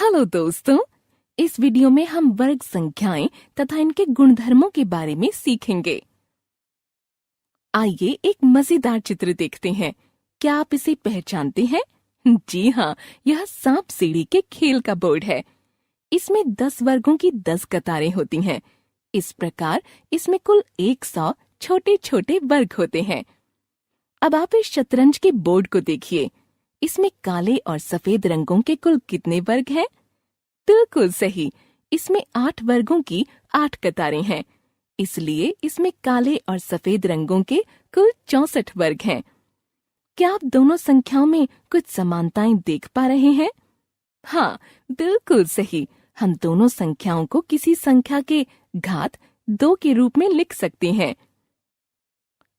Hello दोस्तों, इस video में हम वर्ग संख्याएं तथा इनके गुणधर्मों के बारे में सीखेंगे। आइए एक मजेदार चित्र देखते हैं। क्या आप इसे पहचानते हैं? जी हाँ, यह सांप सीढ़ी के खेल का बोर्ड है। इसमें 10 वर्गों की 10 कतारें होती हैं। इस प्रकार इसमें कुल 100 छोटे छोटे वर्ग होते हैं। अब आप इस शतरंज के बोर्ड को देखिए। इसमें काले और सफेद रंगों के कुल कितने वर्ग हैं? बिल्कुल सही, इसमें 8 वर्गों की 8 कतारें हैं। इसलिए इसमें काले और सफेद रंगों के कुल 64 वर्ग हैं। क्या आप दोनों संख्याओं में कुछ समानताएं देख पा रहे हैं? हाँ, बिल्कुल सही। हम दोनों संख्याओं को किसी संख्या के घात 2 के रूप में लिख सकते हैं।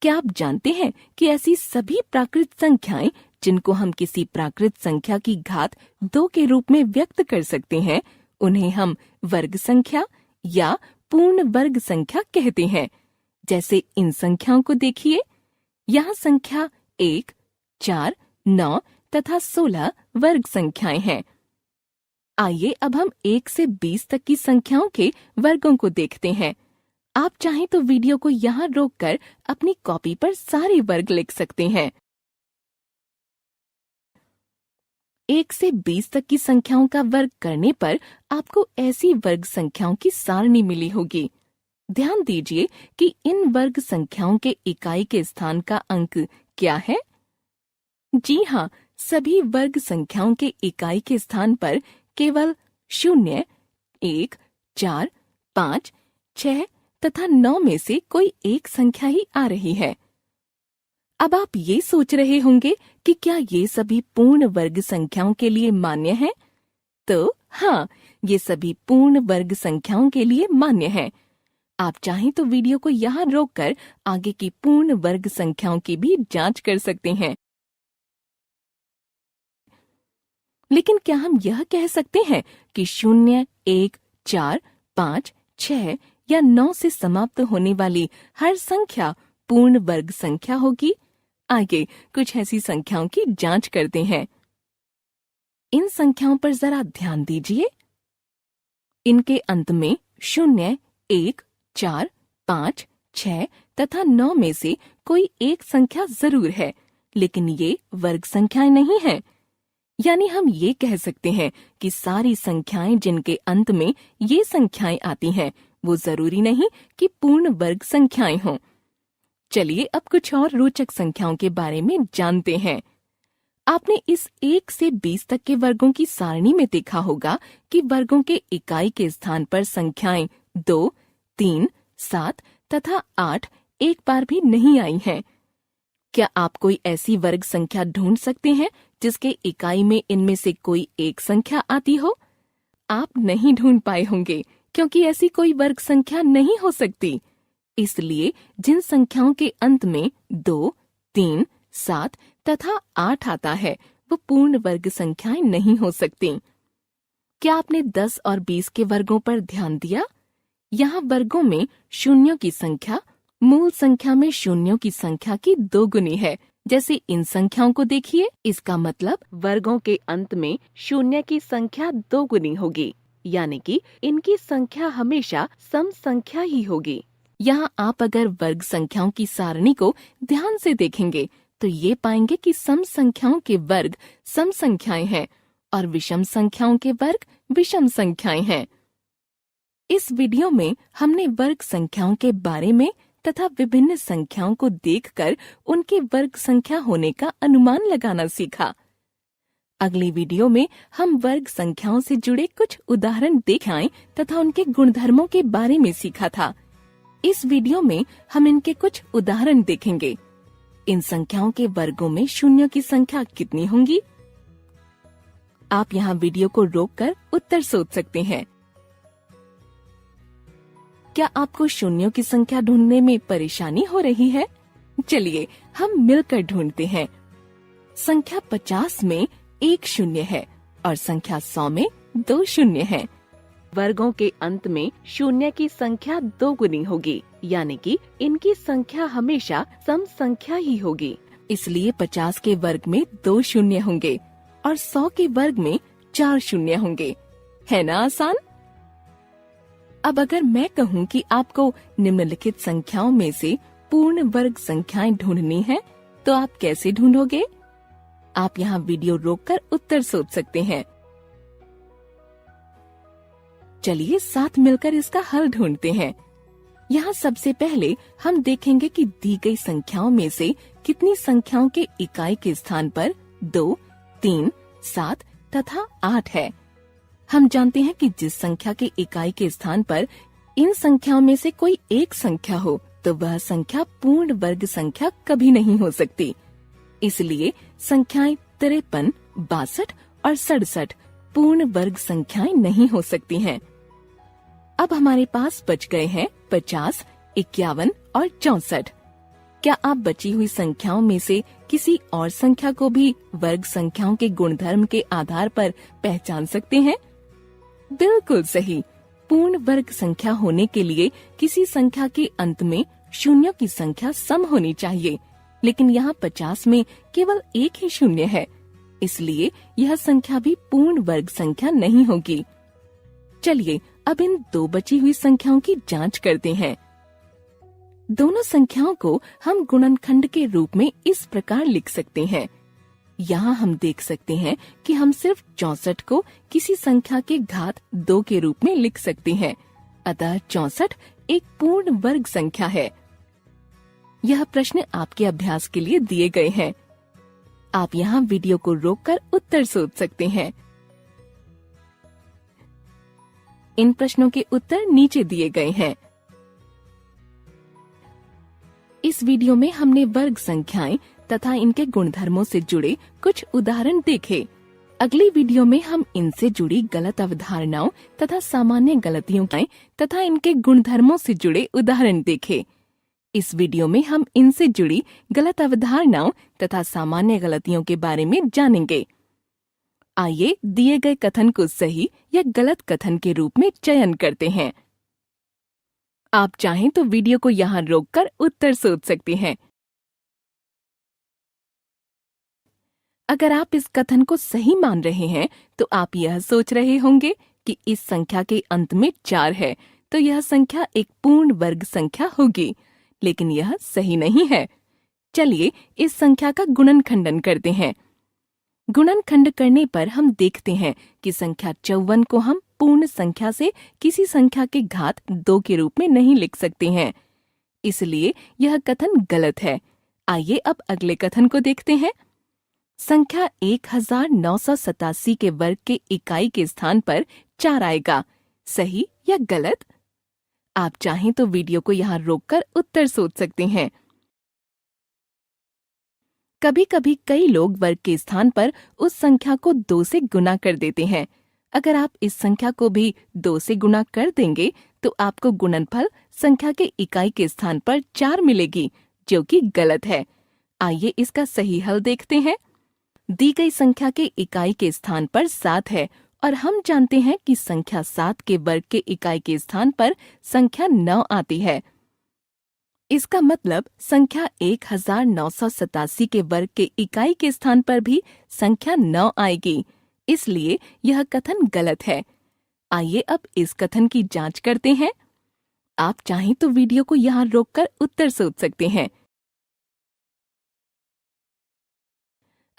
क्या आप जानते हैं कि ऐसी सभी प्राकृत संख्याएं जिनको हम किसी प्राकृत संख्या की घात 2 के रूप में व्यक्त कर सकते हैं, उन्हें हम वर्ग संख्या या पूर्ण वर्ग संख्या कहते हैं। जैसे इन संख्याओं को देखिए। यहाँ संख्या 1, 4, 9 तथा 16 वर्ग संख्याएं हैं। आइए अब हम 1 से 20 तक की संख्याओं के वर्गों को देखते हैं। आप चाहें तो वीडियो को यहाँ रोककर अपनी कॉपी पर सारे वर्ग लिख सकते हैं। 1 से 20 तक की संख्याओं का वर्ग करने पर आपको ऐसी वर्ग संख्याओं की सारणी मिली होगी। ध्यान दीजिए कि इन वर्ग संख्याओं के इकाई के स्थान का अंक क्या है? जी हाँ, सभी वर्ग संख्याओं के इकाई के स्थान पर केवल 0, 1, 4, 5, 6 तथा 9 में से कोई एक संख्या ही आ रही है। अब आप ये सोच रहे होंगे कि क्या ये सभी पूर्ण वर्ग संख्याओं के लिए मान्य है? तो हाँ, ये सभी पूर्ण वर्ग संख्याओं के लिए मान्य है। आप चाहें तो वीडियो को यहाँ रोककर आगे की पूर्ण वर्ग संख्याओं की भी जांच कर सकते हैं। लेकिन क्या हम यह कह सकते हैं कि 0, 1, 4, 5, 6 या 9 से समाप्त होने वाली हर संख्या पूर्ण वर्ग संख्या होगी? आगे कुछ ऐसी संख्याओं की जांच करते हैं। इन संख्याओं पर जरा ध्यान दीजिए। इनके अंत में 0, 1, 4, 5, 6 तथा 9 में से कोई एक संख्या जरूर है, लेकिन ये वर्ग संख्याएं नहीं हैं। यानी हम ये कह सकते हैं कि सारी संख्याएं जिनके अंत में ये संख्याएं आती हैं, वो जरूरी नहीं कि पूर्ण वर्ग संख्याएं हों। चलिए अब कुछ और रोचक संख्याओं के बारे में जानते हैं। आपने इस 1 से 20 तक के वर्गों की सारणी में देखा होगा कि वर्गों के इकाई के स्थान पर संख्याएं 2, 3, 7 तथा 8 एक बार भी नहीं आई हैं। क्या आप कोई ऐसी वर्ग संख्या ढूंढ सकते हैं जिसके इकाई में इनमें से कोई एक संख्या आती हो? आप नहीं ढूंढ पाए होंगे, क्योंकि ऐसी कोई वर्ग संख्या नहीं हो सकती। इसलिए जिन संख्याओं के अंत में 2, 3, 7 तथा 8 आता है, वो पूर्ण वर्ग संख्याएं नहीं हो सकती। क्या आपने 10 और 20 के वर्गों पर ध्यान दिया? यहाँ वर्गों में शून्यों की संख्या मूल संख्या में शून्यों की संख्या की 2 गुनी है। जैसे इन संख्याओं को देखिए। इसका मतलब वर्गों के अंत में शून्य की संख्या 2 गुनी होगी, यानी कि इनकी संख्या हमेशा सम संख्या ही होगी। यहाँ आप अगर वर्ग संख्याओं की सारणी को ध्यान से देखेंगे तो ये पाएंगे कि सम संख्याओं के वर्ग सम संख्याएं हैं और विषम संख्याओं के वर्ग विषम संख्याएं हैं। इस वीडियो में हमने वर्ग संख्याओं के बारे में तथा विभिन्न संख्याओं को देखकर उनके वर्ग संख्या होने का अनुमान लगाना सीखा। अगली वीडियो में हम वर्ग संख्याओं से जुड़े कुछ उदाहरण देखाएं तथा उनके गुणधर्मों के बारे में सीखा था। इस वीडियो में हम इनके कुछ उदाहरण देखेंगे। इन संख्याओं के वर्गों में शून्यों की संख्या कितनी होंगी? आप यहाँ वीडियो को रोककर उत्तर सोच सकते हैं। क्या आपको शून्यों की संख्या ढूंढने में परेशानी हो रही है? चलिए हम मिलकर ढूंढते हैं। संख्या 50 में 1 शून्य है और संख्या 100 में 2 शून्य है। वर्गों के अंत में शून्य की संख्या 2 गुनी होगी, यानी कि इनकी संख्या हमेशा सम संख्या ही होगी। इसलिए 50 के वर्ग में 2 शून्य होंगे और 100 के वर्ग में 4 शून्य होंगे। है ना आसान? अब अगर मैं कहूँ कि आपको निम्नलिखित संख्याओं में से पूर्ण वर्ग संख्याएं ढूंढनी है, तो आप कैसे ढूंढोगे? आप यहाँ वीडियो रोककर उत्तर सोच सकते हैं। चलिए साथ मिलकर इसका हल ढूंढते हैं। यहाँ सबसे पहले हम देखेंगे कि दी गई संख्याओं में से कितनी संख्याओं के इकाई के स्थान पर 2, 3, 7 तथा 8 है। हम जानते हैं कि जिस संख्या के इकाई के स्थान पर इन संख्याओं में से कोई एक संख्या हो, तो वह संख्या पूर्ण वर्ग संख्या कभी नहीं हो सकती। इसलिए संख्याएं 53, 62 और 67 पूर्ण वर्ग संख्याएं नहीं हो सकती हैं। अब हमारे पास बच गए हैं 50, 51 और 64। क्या आप बची हुई संख्याओं में से किसी और संख्या को भी वर्ग संख्याओं के गुणधर्म के आधार पर पहचान सकते हैं? बिल्कुल सही। पूर्ण वर्ग संख्या होने के लिए किसी संख्या के अंत में शून्यों की संख्या सम होनी चाहिए, लेकिन यहाँ 50 में केवल एक ही शून्य है, इसलिए यह संख्या भी पूर्ण वर्ग संख्या नहीं होगी। चलिए अब इन दो बची हुई संख्याओं की जांच करते हैं। दोनों संख्याओं को हम गुणनखंड के रूप में इस प्रकार लिख सकते हैं। यहाँ हम देख सकते हैं कि हम सिर्फ 64 को किसी संख्या के घात 2 के रूप में लिख सकते हैं, अतः 64 एक पूर्ण वर्ग संख्या है। यह प्रश्न आपके अभ्यास के लिए दिए गए हैं। आप यहाँ वीडियो को रोककर उत्तर सोच सकते हैं। इन प्रश्नों के उत्तर नीचे दिए गए हैं। इस वीडियो में हमने वर्ग संख्याएं तथा इनके गुणधर्मों से जुड़े कुछ उदाहरण देखे। अगली वीडियो में हम इनसे जुड़ी गलत अवधारणाओं तथा सामान्य गलतियों तथा इनके गुणधर्मों से जुड़े उदाहरण देखे। इस वीडियो में हम इनसे जुड़ी गलत अवधारणाओं तथा सामान्य गलतियों के बारे में जानेंगे। आइए दिए गए कथन को सही या गलत कथन के रूप में चयन करते हैं। आप चाहें तो वीडियो को यहाँ रोककर उत्तर सोच सकते हैं। अगर आप इस कथन को सही मान रहे हैं, तो आप यह सोच रहे होंगे कि इस संख्या के अंत में 4 है, तो यह संख्या एक पूर्ण वर्ग संख्या होगी, लेकिन यह सही नहीं है। चलिए इस संख्या का गुणनखंडन करते हैं। गुणनखंड करने पर हम देखते हैं कि संख्या 54 को हम पूर्ण संख्या से किसी संख्या के घात 2 के रूप में नहीं लिख सकते हैं, इसलिए यह कथन गलत है। आइए अब अगले कथन को देखते हैं। संख्या 1987 के वर्ग के इकाई के स्थान पर 4 आएगा, सही या गलत? आप चाहें तो वीडियो को यहाँ रोककर उत्तर सोच सकते हैं। कभी कभी कई लोग वर्ग के स्थान पर उस संख्या को 2 से गुना कर देते हैं। अगर आप इस संख्या को भी 2 से गुना कर देंगे, तो आपको गुणनफल संख्या के इकाई के स्थान पर 4 मिलेगी, जो कि गलत है। आइए इसका सही हल देखते हैं। दी गई संख्या के इकाई के स्थान पर 7 है और हम जानते हैं कि संख्या 7 के वर्ग के इकाई के स्थान पर संख्या 9 आती है। इसका मतलब संख्या 1987 के वर्ग के इकाई के स्थान पर भी संख्या 9 आएगी, इसलिए यह कथन गलत है। आइए अब इस कथन की जांच करते हैं। आप चाहें तो वीडियो को यहाँ रोककर उत्तर सोच सकते हैं।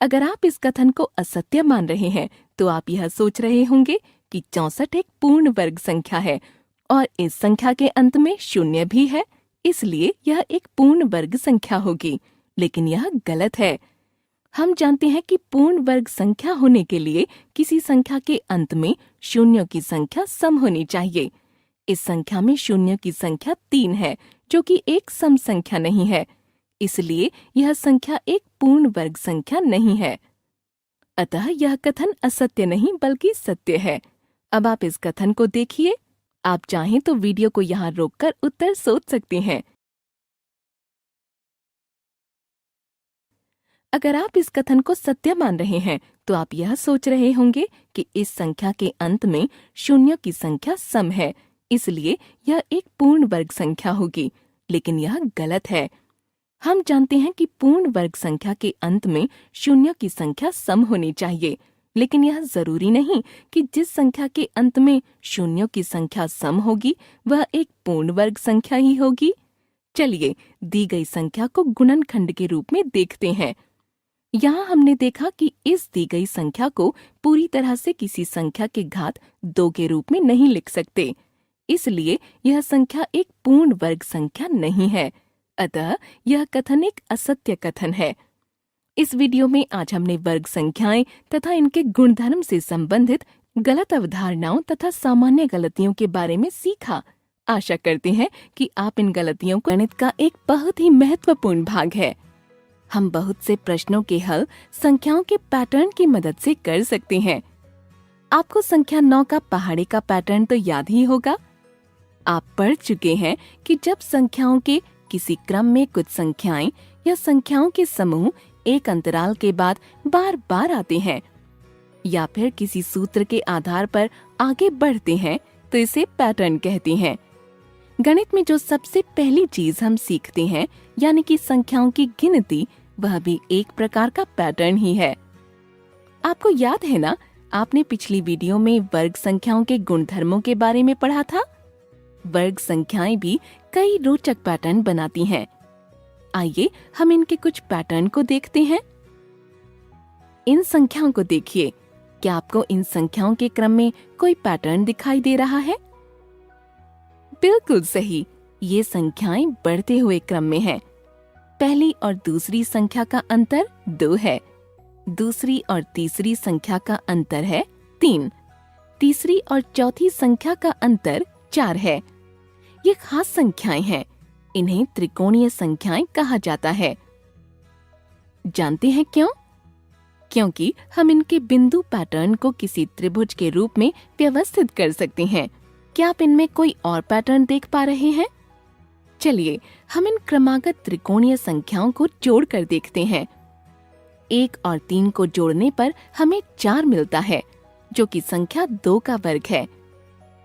अगर आप इस कथन को असत्य मान रहे हैं, तो आप यह सोच रहे होंगे कि 64 एक पूर्ण वर्ग संख्या है और इस संख्या के अंत में शून्य भी है, इसलिए यह एक पूर्ण वर्ग संख्या होगी, लेकिन यह गलत है। हम जानते हैं कि पूर्ण वर्ग संख्या होने के लिए किसी संख्या के अंत में शून्यों की संख्या सम होनी चाहिए। इस संख्या में शून्यों की संख्या 3 है, जो कि एक सम संख्या नहीं है, इसलिए यह संख्या एक पूर्ण वर्ग संख्या नहीं है। अतः यह कथन असत्य नहीं बल्कि सत्य है। अब आप इस कथन को देखिए। आप चाहें तो वीडियो को यहाँ रोककर उत्तर सोच सकते हैं। अगर आप इस कथन को सत्य मान रहे हैं, तो आप यह सोच रहे होंगे कि इस संख्या के अंत में शून्यों की संख्या सम है, इसलिए यह एक पूर्ण वर्ग संख्या होगी, लेकिन यह गलत है। हम जानते हैं कि पूर्ण वर्ग संख्या के अंत में शून्यों की संख्या सम होनी चाहिए, लेकिन यह जरूरी नहीं कि जिस संख्या के अंत में शून्यों की संख्या सम होगी वह एक पूर्ण वर्ग संख्या ही होगी। चलिए दी गई संख्या को गुणनखंड के रूप में देखते हैं। यहाँ हमने देखा कि इस दी गई संख्या को पूरी तरह से किसी संख्या के घात 2 के रूप में नहीं लिख सकते, इसलिए यह संख्या एक पूर्ण वर्ग संख्या नहीं है। अतः यह कथन एक असत्य कथन है। इस वीडियो में आज हमने वर्ग संख्याएं तथा इनके गुणधर्म से संबंधित गलत अवधारणाओं तथा सामान्य गलतियों के बारे में सीखा। आशा करते हैं कि आप इन गलतियों को गणित का एक बहुत ही महत्वपूर्ण भाग है। हम बहुत से प्रश्नों के हल संख्याओं के पैटर्न की मदद से कर सकते हैं। आपको संख्या 9 का पहाड़े का पैटर्न तो याद ही होगा। आप पढ़ चुके हैं कि जब संख्याओं के किसी क्रम में कुछ संख्याएं या संख्याओं के समूह एक अंतराल के बाद बार बार आते हैं या फिर किसी सूत्र के आधार पर आगे बढ़ते हैं तो इसे पैटर्न कहते हैं। गणित में जो सबसे पहली चीज हम सीखते हैं यानी कि संख्याओं की गिनती, वह भी एक प्रकार का पैटर्न ही है। आपको याद है ना, आपने पिछली वीडियो में वर्ग संख्याओं के गुणधर्मों के बारे में पढ़ा था। वर्ग संख्याएं भी कई रोचक पैटर्न बनाती हैं। आइए हम इनके कुछ पैटर्न को देखते हैं। इन संख्याओं को देखिए। क्या आपको इन संख्याओं के क्रम में कोई पैटर्न दिखाई दे रहा है? बिल्कुल सही, ये संख्याएं बढ़ते हुए क्रम में हैं। पहली और दूसरी संख्या का अंतर 2 है। दूसरी और तीसरी संख्या का अंतर है 3। तीसरी और चौथी संख्या का अंतर 4 है। ये खास संख्याएं हैं। इन्हें त्रिकोणीय संख्याएं कहा जाता है। जानते हैं क्यों? क्योंकि हम इनके बिंदु पैटर्न को किसी त्रिभुज के रूप में व्यवस्थित कर सकते हैं। क्या आप इनमें कोई और पैटर्न देख पा रहे हैं? चलिए हम इन क्रमागत त्रिकोणीय संख्याओं को जोड़कर देखते हैं। 1 और 3 को जोड़ने पर हमें 4 मिलता है, जो कि संख्या 2 का वर्ग है।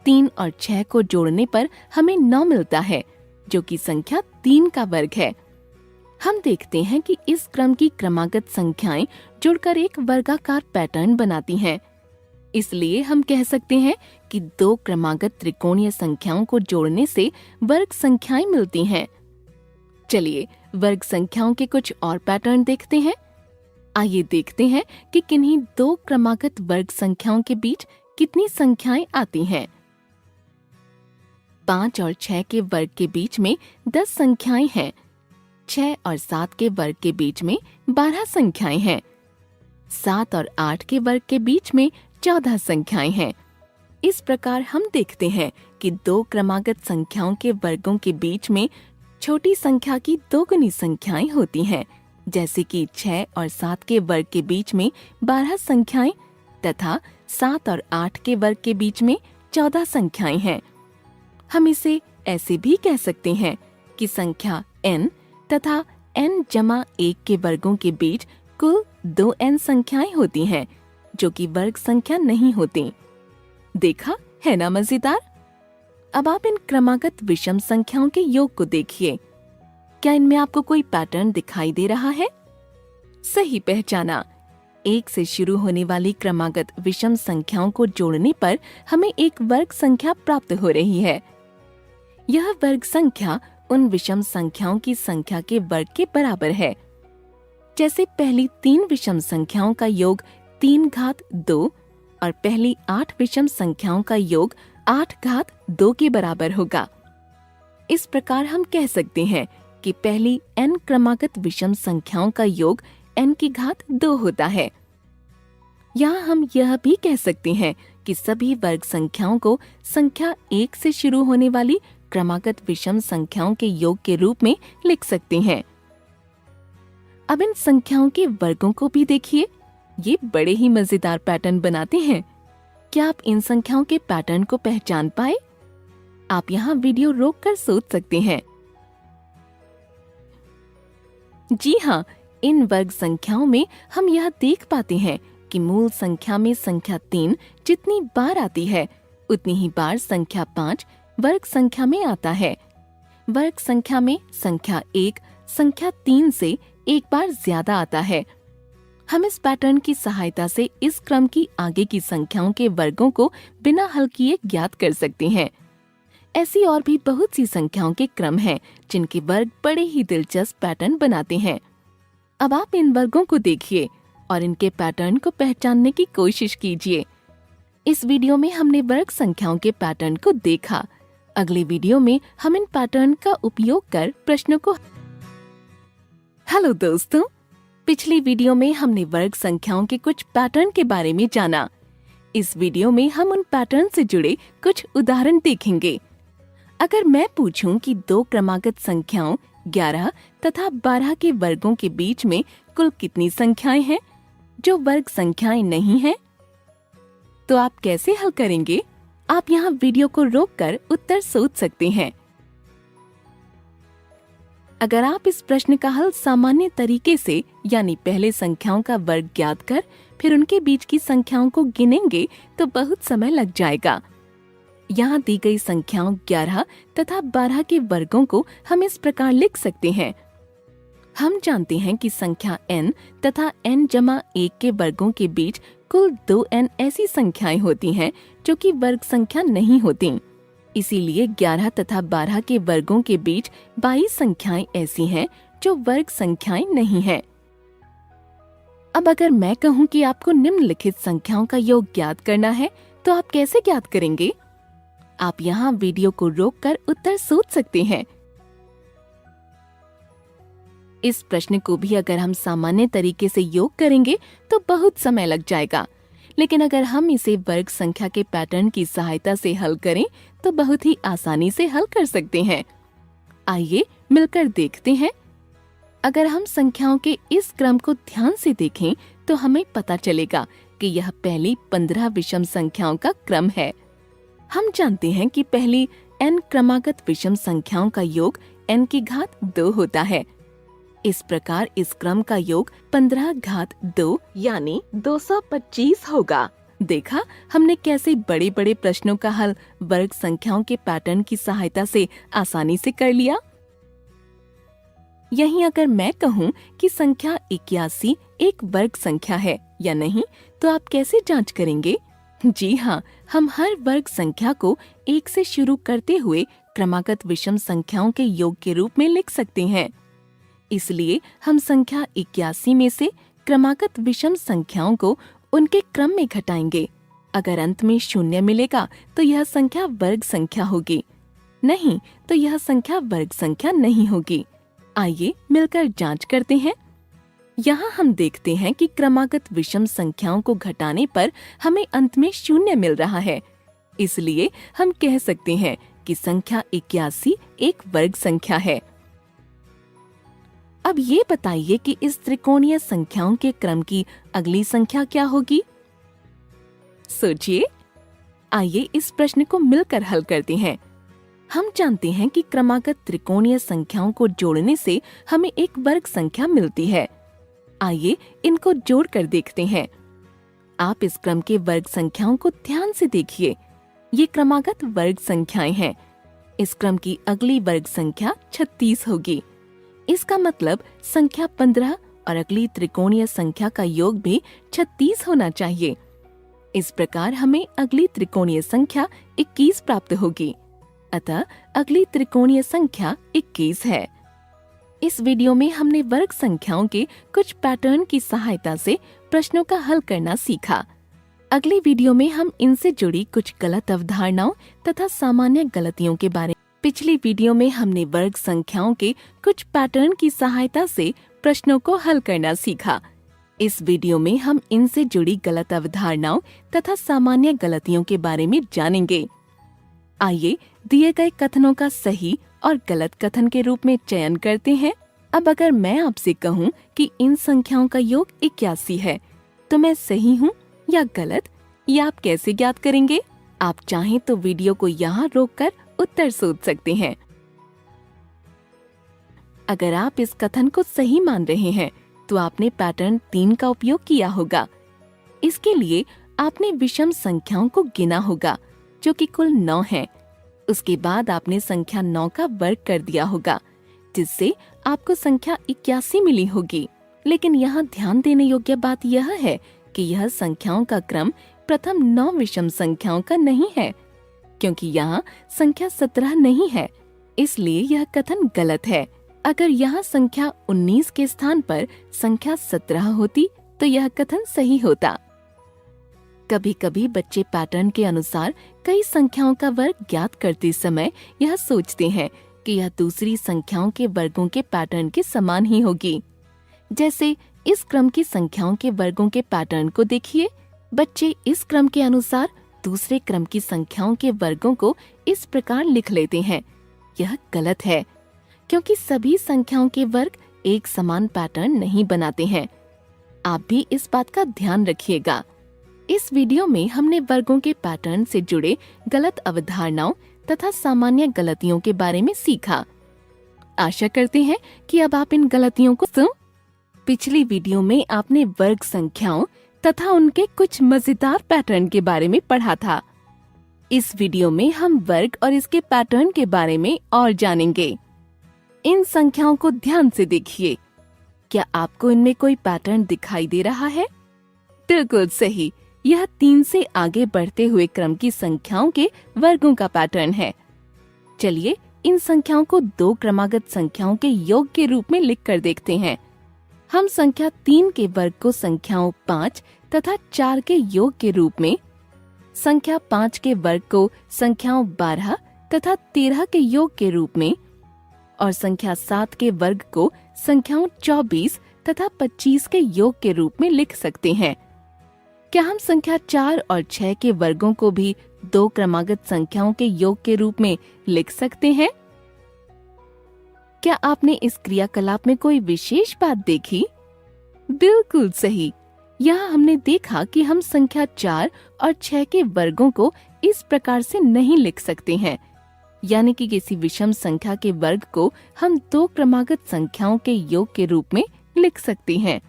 3 और 6 को जोड़ने पर हमें 9 मिलता है, जो कि संख्या 3 का वर्ग है। हम देखते हैं कि इस क्रम की क्रमागत संख्याएं जुड़कर एक वर्गाकार पैटर्न बनाती हैं। इसलिए हम कह सकते हैं कि 2 क्रमागत त्रिकोणीय संख्याओं को जोड़ने से वर्ग संख्याएं मिलती हैं। चलिए वर्ग संख्याओं के कुछ और पैटर्न देखते हैं। आइए देखते हैं कि किन्हीं 2 क्रमागत वर्ग संख्याओं के बीच कितनी संख्याएं आती हैं। 5 और 6 के वर्ग के बीच में 10 संख्याएं हैं। 6 और 7 के वर्ग के बीच में 12 संख्याएं हैं। 7 और 8 के वर्ग के बीच में 14 संख्याएं हैं। इस प्रकार हम देखते हैं कि 2 क्रमागत संख्याओं के वर्गों के बीच में छोटी संख्या की 2 गुनी संख्याएं होती हैं, जैसे कि 6 और 7 के वर्ग के बीच में 12 संख्याएं तथा 7 और 8 के वर्ग के बीच में 14 संख्याएं हैं। हम इसे ऐसे भी कह सकते हैं कि संख्या n तथा n-1 के वर्गों के बीच कुल 2n संख्याएं होती हैं, जो कि वर्ग संख्या नहीं होती। देखा है ना मजेदार? अब आप इन क्रमागत विषम संख्याओं के योग को देखिए। क्या इनमें आपको कोई पैटर्न दिखाई दे रहा है? सही पहचाना। 1 से शुरू होने वाली क्रमागत विषम संख्याओं को जोड़ने पर हमें एक वर्ग संख्या प्राप्त हो रही है। यह वर्ग संख्या उन विषम संख्याओं की संख्या के वर्ग के बराबर है। जैसे पहली 3 विषम संख्याओं का योग 3 घात 2 और पहली 8 विषम संख्याओं का योग 8 घात 2 के बराबर होगा। इस प्रकार हम कह सकते हैं कि पहली n क्रमागत विषम संख्याओं का योग n की घात 2 होता है। यहाँ हम यह भी कह सकते हैं कि सभी वर्ग संख्याओं को संख्या 1 से शुरू होने वाली क्रमागत विषम संख्याओं के योग के रूप में लिख सकते हैं। अब इन संख्याओं के वर्गों को भी देखिए। ये बड़े ही मजेदार पैटर्न बनाते हैं। क्या आप इन संख्याओं के पैटर्न को पहचान पाए? आप यहाँ वीडियो रोक कर सोच सकते हैं। जी हाँ, इन वर्ग संख्याओं में हम यह देख पाते हैं कि मूल संख्या में संख्या 3 जितनी बार आती है उतनी ही बार संख्या 5 वर्ग संख्या में आता है। वर्ग संख्या में संख्या 1 संख्या 3 से एक बार ज्यादा आता है। हम इस पैटर्न की सहायता से इस क्रम की आगे की संख्याओं के वर्गों को बिना हल किए ज्ञात कर सकते हैं। ऐसी और भी बहुत सी संख्याओं के क्रम हैं जिनके वर्ग बड़े ही दिलचस्प पैटर्न बनाते हैं। अब आप इन वर्गों को देखिए और इनके पैटर्न को पहचानने की कोशिश कीजिए। इस वीडियो में हमने वर्ग संख्याओं के पैटर्न को देखा। अगले वीडियो में हम इन पैटर्न का उपयोग कर प्रश्नों को। हेलो दोस्तों, पिछली वीडियो में हमने वर्ग संख्याओं के कुछ पैटर्न के बारे में जाना। इस वीडियो में हम उन पैटर्न से जुड़े कुछ उदाहरण देखेंगे। अगर मैं पूछूं कि दो क्रमागत संख्याओं 11 तथा 12 के वर्गों के बीच में कुल कितनी संख्याएं हैं जो वर्ग संख्याएं नहीं हैं, तो आप कैसे हल करेंगे? आप यहाँ वीडियो को रोककर उत्तर सोच सकते हैं। अगर आप इस प्रश्न का हल सामान्य तरीके से यानी पहले संख्याओं का वर्ग ज्ञात कर फिर उनके बीच की संख्याओं को गिनेंगे तो बहुत समय लग जाएगा। यहाँ दी गई संख्याओं 11 तथा 12 के वर्गों को हम इस प्रकार लिख सकते हैं। हम जानते हैं कि संख्या n तथा n-1 के वर्गों के बीच कुल 2n ऐसी संख्याएं होती हैं जो कि वर्ग संख्या नहीं होती। इसीलिए 11 तथा 12 के वर्गों के बीच 22 संख्याएं ऐसी हैं जो वर्ग संख्याएं नहीं हैं। अब अगर मैं कहूं कि आपको निम्नलिखित संख्याओं का योग ज्ञात करना है तो आप कैसे ज्ञात करेंगे? आप यहाँ वीडियो को रोककर उत्तर सोच सकते हैं। इस प्रश्न को भी अगर हम सामान्य तरीके से योग करेंगे तो बहुत समय लग जाएगा, लेकिन अगर हम इसे वर्ग संख्या के पैटर्न की सहायता से हल करें तो बहुत ही आसानी से हल कर सकते हैं। आइए मिलकर देखते हैं। अगर हम संख्याओं के इस क्रम को ध्यान से देखें तो हमें पता चलेगा कि यह पहली 15 विषम संख्याओं का क्रम है। हम जानते हैं कि पहली n क्रमागत विषम संख्याओं का योग n की घात 2 होता है। इस प्रकार इस क्रम का योग 15 घात 2 यानी 225 होगा। देखा हमने कैसे बड़े बड़े प्रश्नों का हल वर्ग संख्याओं के पैटर्न की सहायता से आसानी से कर लिया। यहीं अगर मैं कहूँ कि संख्या 81 एक वर्ग संख्या है या नहीं, तो आप कैसे जांच करेंगे? जी हाँ, हम हर वर्ग संख्या को 1 से शुरू करते हुए क्रमागत विषम संख्याओं के योग के रूप में लिख सकते हैं। इसलिए हम संख्या 81 में से क्रमागत विषम संख्याओं को उनके क्रम में घटाएंगे। अगर अंत में 0 मिलेगा तो यह संख्या वर्ग संख्या होगी, नहीं तो यह संख्या वर्ग संख्या नहीं होगी। आइए मिलकर जांच करते हैं। यहाँ हम देखते हैं कि क्रमागत विषम संख्याओं को घटाने पर हमें अंत में 0 मिल रहा है। इसलिए हम कह सकते हैं कि संख्या 81 एक वर्ग संख्या है। अब ये बताइए कि इस त्रिकोणीय संख्याओं के क्रम की अगली संख्या क्या होगी? सोचिए। आइए इस प्रश्न को मिलकर हल करते हैं। हम जानते हैं कि क्रमागत त्रिकोणीय संख्याओं को जोड़ने से हमें एक वर्ग संख्या मिलती है। आइए इनको जोड़कर देखते हैं। आप इस क्रम के वर्ग संख्याओं को ध्यान से देखिए। ये क्रमागत वर्ग संख्याएं हैं। इस क्रम की अगली वर्ग संख्या 36 होगी। इसका मतलब संख्या 15 और अगली त्रिकोणीय संख्या का योग भी 36 होना चाहिए। इस प्रकार हमें अगली त्रिकोणीय संख्या 21 प्राप्त होगी। अतः अगली त्रिकोणीय संख्या 21 है। इस वीडियो में हमने वर्ग संख्याओं के कुछ पैटर्न की सहायता से प्रश्नों का हल करना सीखा। अगली वीडियो में हम इनसे जुड़ी कुछ गलत अवधारणाओं तथा सामान्य गलतियों के बारे में। पिछली वीडियो में हमने वर्ग संख्याओं के कुछ पैटर्न की सहायता से प्रश्नों को हल करना सीखा। इस वीडियो में हम इनसे जुड़ी गलत अवधारणाओं तथा सामान्य गलतियों के बारे में जानेंगे। आइए दिए गए कथनों का सही और गलत कथन के रूप में चयन करते हैं। अब अगर मैं आपसे कहूँ कि इन संख्याओं का योग 81 है, तो मैं सही हूँ या गलत, ये आप कैसे ज्ञात करेंगे? आप चाहें तो वीडियो को यहाँ रोककर उत्तर सोच सकते हैं। अगर आप इस कथन को सही मान रहे हैं तो आपने पैटर्न 3 का उपयोग किया होगा। इसके लिए आपने विषम संख्याओं को गिना होगा जो कि कुल 9 है। उसके बाद आपने संख्या 9 का वर्ग कर दिया होगा जिससे आपको संख्या 81 मिली होगी। लेकिन यहाँ ध्यान देने योग्य बात यह है कि यह संख्याओं का क्रम प्रथम 9 विषम संख्याओं का नहीं है, क्योंकि यहाँ संख्या 17 नहीं है, इसलिए यह कथन गलत है। अगर यहाँ संख्या 19 के स्थान पर संख्या 17 होती तो यह कथन सही होता। कभी कभी बच्चे पैटर्न के अनुसार कई संख्याओं का वर्ग ज्ञात करते समय यह सोचते हैं कि यह दूसरी संख्याओं के वर्गों के पैटर्न के समान ही होगी। जैसे इस क्रम की संख्याओं के वर्गों के पैटर्न को देखिए। बच्चे इस क्रम के अनुसार दूसरे क्रम की संख्याओं के वर्गों को इस प्रकार लिख लेते हैं। यह गलत है, क्योंकि सभी संख्याओं के वर्ग एक समान पैटर्न नहीं बनाते हैं। आप भी इस बात का ध्यान रखिएगा। इस वीडियो में हमने वर्गों के पैटर्न से जुड़े गलत अवधारणाओं तथा सामान्य गलतियों के बारे में सीखा। आशा करते हैं कि अब आप इन गलतियों को पिछली वीडियो में आपने वर्ग संख्याओं तथा उनके कुछ मजेदार पैटर्न के बारे में पढ़ा था। इस वीडियो में हम वर्ग और इसके पैटर्न के बारे में और जानेंगे। इन संख्याओं को ध्यान से देखिए। क्या आपको इनमें कोई पैटर्न दिखाई दे रहा है? बिल्कुल सही, यह 3 से आगे बढ़ते हुए क्रम की संख्याओं के वर्गों का पैटर्न है। चलिए इन संख्याओं को 2 क्रमागत संख्याओं के योग के रूप में लिख कर देखते हैं। हम संख्या 3 के वर्ग को संख्याओं 5 तथा 4 के योग के रूप में, संख्या 5 के वर्ग को संख्याओं 12 तथा 13 के योग के रूप में और संख्या 7 के वर्ग को संख्याओं 24 तथा 25 के योग के रूप में लिख सकते हैं। क्या हम संख्या 4 और 6 के वर्गों को भी 2 क्रमागत संख्याओं के योग के रूप में लिख सकते हैं? क्या आपने इस क्रियाकलाप में कोई विशेष बात देखी? बिल्कुल सही। यहाँ हमने देखा कि हम संख्या 4 और 6 के वर्गों को इस प्रकार से नहीं लिख सकते हैं, यानी कि किसी विषम संख्या के वर्ग को हम 2 क्रमागत संख्याओं के योग के रूप में लिख सकते हैं,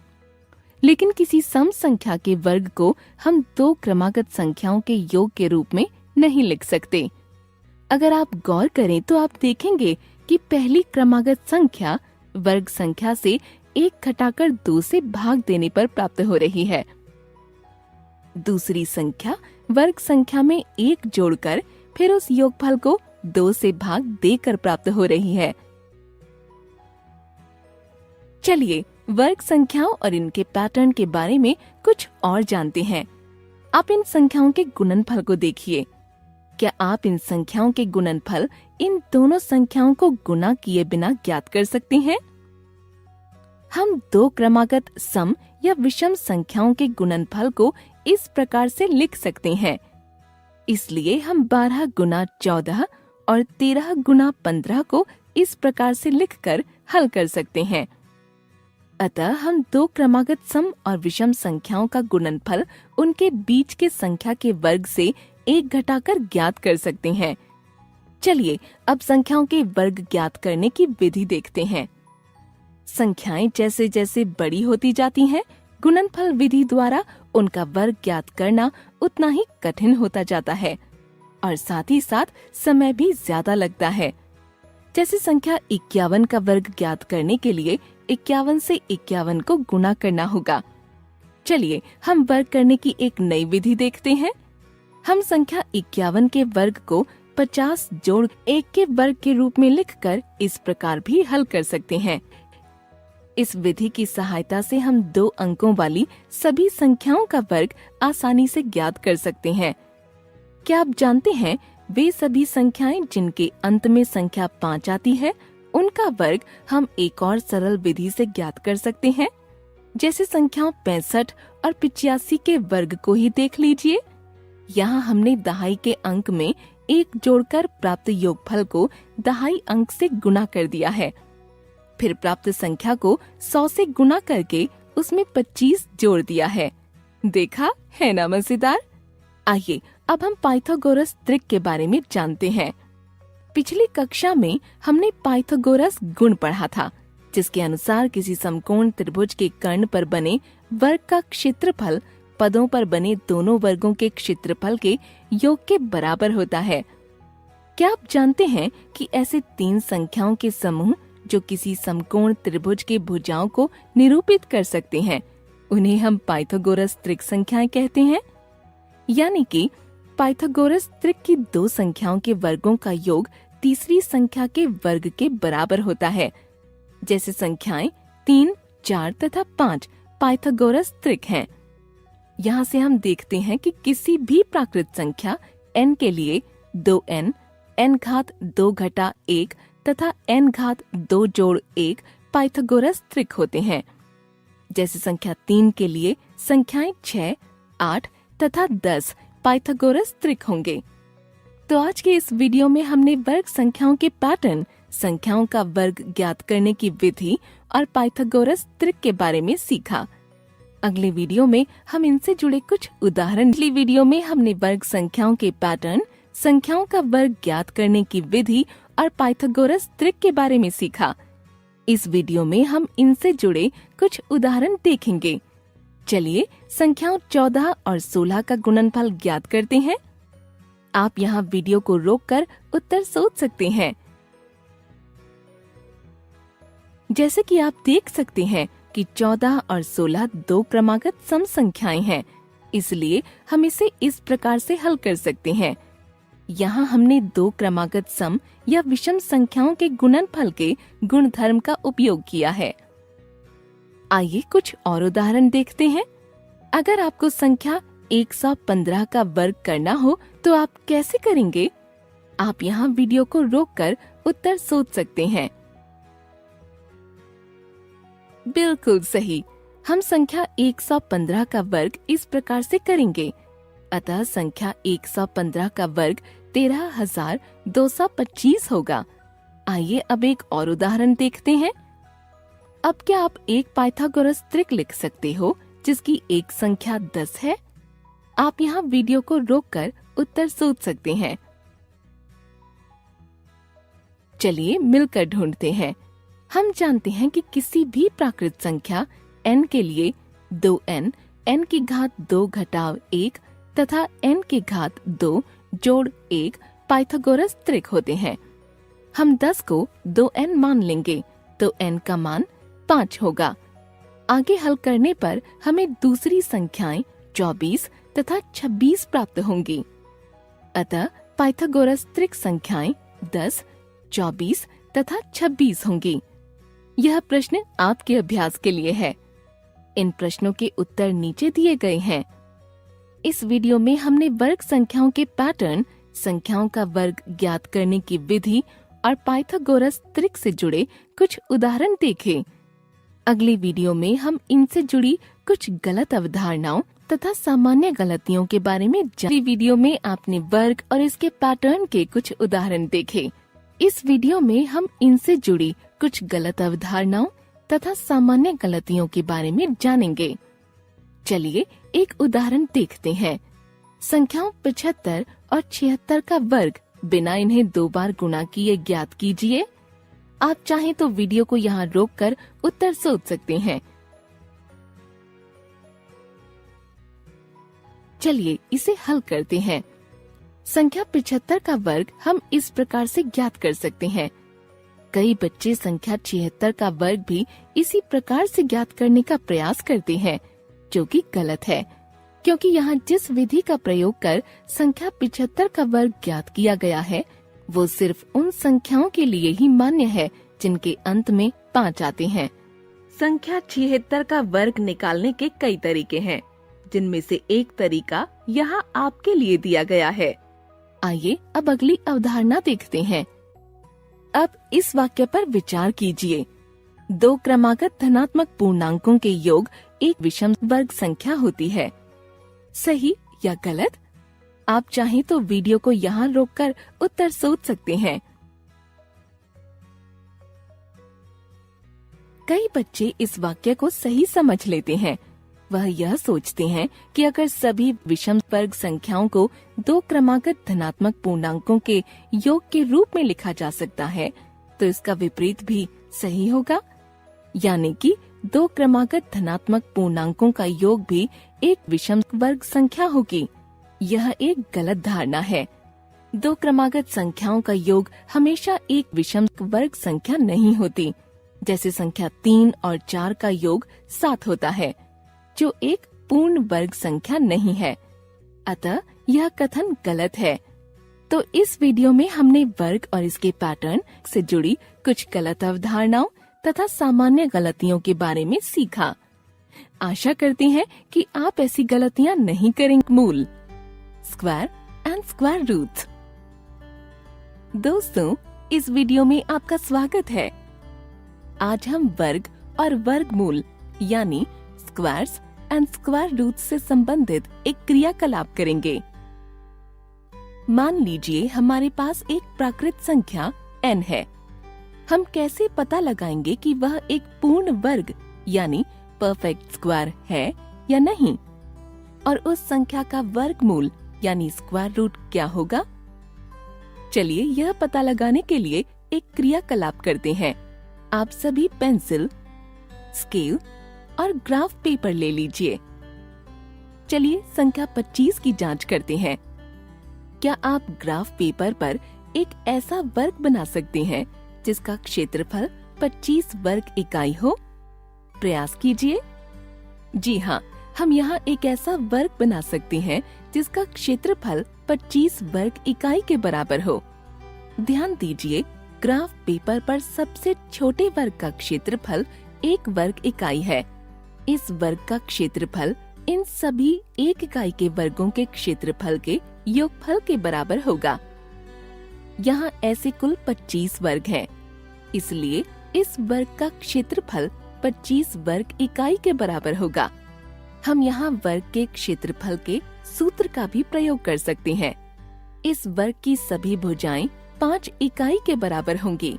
लेकिन किसी सम संख्या के वर्ग को हम 2 क्रमागत संख्याओं के योग के रूप में नहीं लिख सकते। अगर आप गौर करें तो आप देखेंगे कि पहली क्रमागत संख्या वर्ग संख्या से 1 घटाकर 2 से भाग देने पर प्राप्त हो रही है। दूसरी संख्या वर्ग संख्या में 1 जोड़कर फिर उस योगफल को 2 से भाग देकर प्राप्त हो रही है। चलिए वर्ग संख्याओं और इनके पैटर्न के बारे में कुछ और जानते हैं। आप इन संख्याओं के गुणनफल को देखिए। क्या आप इन संख्याओं के गुणनफल इन दोनों संख्याओं को गुणा किए बिना ज्ञात कर सकते हैं? हम 2 क्रमागत सम या विषम संख्याओं के गुणनफल को इस प्रकार से लिख सकते हैं। इसलिए हम 12 गुना 14 और 13 गुना 15 को इस प्रकार से लिखकर हल कर सकते हैं। अतः हम 2 क्रमागत सम और विषम संख्याओं का गुणनफल उनके बीच के संख्या के वर्ग से 1 घटाकर ज्ञात कर सकते हैं। चलिए अब संख्याओं के वर्ग ज्ञात करने की विधि देखते हैं। संख्याएं जैसे जैसे बड़ी होती जाती हैं, गुणनफल विधि द्वारा उनका वर्ग ज्ञात करना उतना ही कठिन होता जाता है और साथ ही साथ समय भी ज्यादा लगता है। जैसे संख्या 51 का वर्ग ज्ञात करने के लिए 51 से 51 को गुणा करना होगा। चलिए हम वर्ग करने की एक नई विधि देखते हैं। हम संख्या 51 के वर्ग को 50 जोड़ 1 के वर्ग के रूप में लिखकर इस प्रकार भी हल कर सकते हैं। इस विधि की सहायता से हम 2 अंकों वाली सभी संख्याओं का वर्ग आसानी से ज्ञात कर सकते हैं। क्या आप जानते हैं वे सभी संख्याएं जिनके अंत में संख्या 5 आती है, उनका वर्ग हम एक और सरल विधि से ज्ञात कर सकते हैं। जैसे संख्याओं 65 और 85 के वर्ग को ही देख लीजिए। यहाँ हमने दहाई के अंक में 1 जोड़कर प्राप्त योगफल को दहाई अंक से गुणा कर दिया है। फिर प्राप्त संख्या को 100 से गुणा करके उसमें 25 जोड़ दिया है। देखा है ना मजेदार? आइए अब हम पाइथागोरस त्रिक के बारे में जानते हैं। पिछली कक्षा में हमने पाइथागोरस गुण पढ़ा था, जिसके अनुसार किसी समकोण त्रिभुज के कर्ण पर बने वर्ग का क्षेत्रफल पदों पर बने दोनों वर्गों के क्षेत्रफल के योग के बराबर होता है। क्या आप जानते हैं कि ऐसे 3 संख्याओं के समूह जो किसी समकोण त्रिभुज के भुजाओं को निरूपित कर सकते हैं, उन्हें हम पाइथागोरस त्रिक संख्याएं कहते हैं। यानी कि पाइथागोरस त्रिक की दो संख्याओं के वर्गों का योग तीसरी संख्या के वर्ग के बराबर होता है। जैसे संख्याएं 3, 4 तथा 5 पाइथागोरस त्रिक हैं। यहाँ से हम देखते हैं कि किसी भी प्राकृत संख्या n के लिए 2n, n घात 2 घटा 1 तथा n घात 2 जोड़ 1 पाइथागोरस त्रिक होते हैं। जैसे संख्या 3 के लिए संख्याएं 6, 8 तथा 10 पाइथागोरस त्रिक होंगे। तो आज के इस वीडियो में हमने वर्ग संख्याओं के पैटर्न, संख्याओं का वर्ग ज्ञात करने की विधि और पाइथागोरस त्रिक के बारे में सीखा। अगले वीडियो में हम इनसे जुड़े कुछ उदाहरण। अगली वीडियो में हमने वर्ग संख्याओं के पैटर्न, संख्याओं का वर्ग ज्ञात करने की विधि और पाइथागोरस त्रिक के बारे में सीखा। इस वीडियो में हम इनसे जुड़े कुछ उदाहरण देखेंगे। चलिए संख्याओं 14 और 16 का गुणनफल ज्ञात करते हैं। आप यहाँ वीडियो को रोककर उत्तर सोच सकते हैं। जैसे कि आप देख सकते हैं कि 14 और 16 दो क्रमागत सम संख्याएं हैं, इसलिए हम इसे इस प्रकार से हल कर सकते हैं। यहाँ हमने दो क्रमागत सम या विषम संख्याओं के गुणनफल के गुणधर्म का उपयोग किया है। आइए कुछ और उदाहरण देखते हैं। अगर आपको संख्या 115 का वर्ग करना हो तो आप कैसे करेंगे? आप यहाँ वीडियो को रोककर उत्तर सोच सकते हैं। बिल्कुल सही, हम संख्या 115 का वर्ग इस प्रकार से करेंगे। अतः संख्या 115 का वर्ग 13,225 होगा। आइए अब एक और उदाहरण देखते हैं। अब क्या आप एक पाइथागोरस त्रिक लिख सकते हो जिसकी एक संख्या 10 है? आप यहाँ वीडियो को रोककर उत्तर सोच सकते हैं। चलिए मिलकर ढूंढते हैं। हम जानते हैं कि किसी भी प्राकृत संख्या n के लिए 2n, n की घात 2 घटाव 1 तथा n की घात 2 जोड़ 1 पाइथागोरस त्रिक होते हैं। हम 10 को 2n मान लेंगे तो n का मान 5 होगा। आगे हल करने पर हमें दूसरी संख्याएं 24 तथा 26 प्राप्त होंगी। अतः पाइथागोरस त्रिक संख्याएं 10, 24 तथा 26 होंगी। यह प्रश्न आपके अभ्यास के लिए है। इन प्रश्नों के उत्तर नीचे दिए गए हैं। इस वीडियो में हमने वर्ग संख्याओं के पैटर्न, संख्याओं का वर्ग ज्ञात करने की विधि और पाइथागोरस त्रिक से जुड़े कुछ उदाहरण देखे। अगली वीडियो में हम इनसे जुड़ी कुछ गलत अवधारणाओं तथा सामान्य गलतियों के बारे में अगली वीडियो में आपने वर्ग और इसके पैटर्न के कुछ उदाहरण देखे। इस वीडियो में हम इनसे जुड़ी कुछ गलत अवधारणाओं तथा सामान्य गलतियों के बारे में जानेंगे। चलिए एक उदाहरण देखते हैं। संख्याओं 75 और 76 का वर्ग बिना इन्हें 2 बार गुणा किए ज्ञात कीजिए। आप चाहें तो वीडियो को यहाँ रोककर उत्तर सोच सकते हैं। चलिए इसे हल करते हैं। संख्या 75 का वर्ग हम इस प्रकार से ज्ञात कर सकते हैं। कई बच्चे संख्या 76 का वर्ग भी इसी प्रकार से ज्ञात करने का प्रयास करते हैं, जो कि गलत है, क्योंकि यहाँ जिस विधि का प्रयोग कर संख्या 75 का वर्ग ज्ञात किया गया है वो सिर्फ उन संख्याओं के लिए ही मान्य है जिनके अंत में 5 आते हैं। संख्या 76 का वर्ग निकालने के कई तरीके हैं, जिनमें से एक तरीका यहाँ आपके लिए दिया गया है। आइए अब अगली अवधारणा देखते हैं। अब इस वाक्य पर विचार कीजिए। दो क्रमागत धनात्मक पूर्णांकों के योग एक विषम वर्ग संख्या होती है। सही या गलत? आप चाहें तो वीडियो को यहाँ रोककर उत्तर सोच सकते हैं। कई बच्चे इस वाक्य को सही समझ लेते हैं। वह यह सोचते हैं कि अगर सभी विषम वर्ग संख्याओं को दो क्रमागत धनात्मक पूर्णांकों के योग के रूप में लिखा जा सकता है तो इसका विपरीत भी सही होगा, यानी कि दो क्रमागत धनात्मक पूर्णांकों का योग भी एक विषम वर्ग संख्या होगी। यह एक गलत धारणा है। दो क्रमागत संख्याओं का योग हमेशा एक विषम वर्ग संख्या नहीं होती। जैसे संख्या 3 और 4 का योग 7 होता है, जो एक पूर्ण वर्ग संख्या नहीं है। अतः यह कथन गलत है। तो इस वीडियो में हमने वर्ग और इसके पैटर्न से जुड़ी कुछ गलत अवधारणाओं तथा सामान्य गलतियों के बारे में सीखा। आशा करती हैं कि आप ऐसी गलतियां नहीं करेंगे। मूल, स्क्वायर एंड स्क्वायर रूट। दोस्तों, इस वीडियो में आपका स्वागत है। आज हम वर्ग और वर्गमूल यानी स्क्वायर्स एंड स्क्वायर रूट से संबंधित एक क्रियाकलाप करेंगे। मान लीजिए हमारे पास एक प्राकृत संख्या n है। हम कैसे पता लगाएंगे कि वह एक पूर्ण वर्ग यानी परफेक्ट स्क्वायर है या नहीं, और उस संख्या का वर्गमूल यानी स्क्वायर रूट क्या होगा? चलिए यह पता लगाने के लिए एक क्रियाकलाप करते हैं। आप सभी पेंसिल, स्केल और ग्राफ पेपर ले लीजिए। चलिए संख्या 25 की जांच करते हैं। क्या आप ग्राफ पेपर पर एक ऐसा वर्ग बना सकते हैं जिसका क्षेत्रफल 25 वर्ग इकाई हो? प्रयास कीजिए। जी हाँ, हम यहाँ एक ऐसा वर्ग बना सकते हैं जिसका क्षेत्रफल 25 वर्ग इकाई के बराबर हो। ध्यान दीजिए, ग्राफ पेपर पर सबसे छोटे वर्ग का क्षेत्रफल 1 वर्ग इकाई है। इस वर्ग का क्षेत्रफल इन सभी 1 इकाई के वर्गों के क्षेत्रफल के योगफल के बराबर होगा। यहाँ ऐसे कुल 25 वर्ग हैं, इसलिए इस वर्ग का क्षेत्रफल 25 वर्ग इकाई के बराबर होगा। हम यहाँ वर्ग के क्षेत्रफल के सूत्र का भी प्रयोग कर सकते हैं। इस वर्ग की सभी भुजाएं 5 इकाई के बराबर होंगी।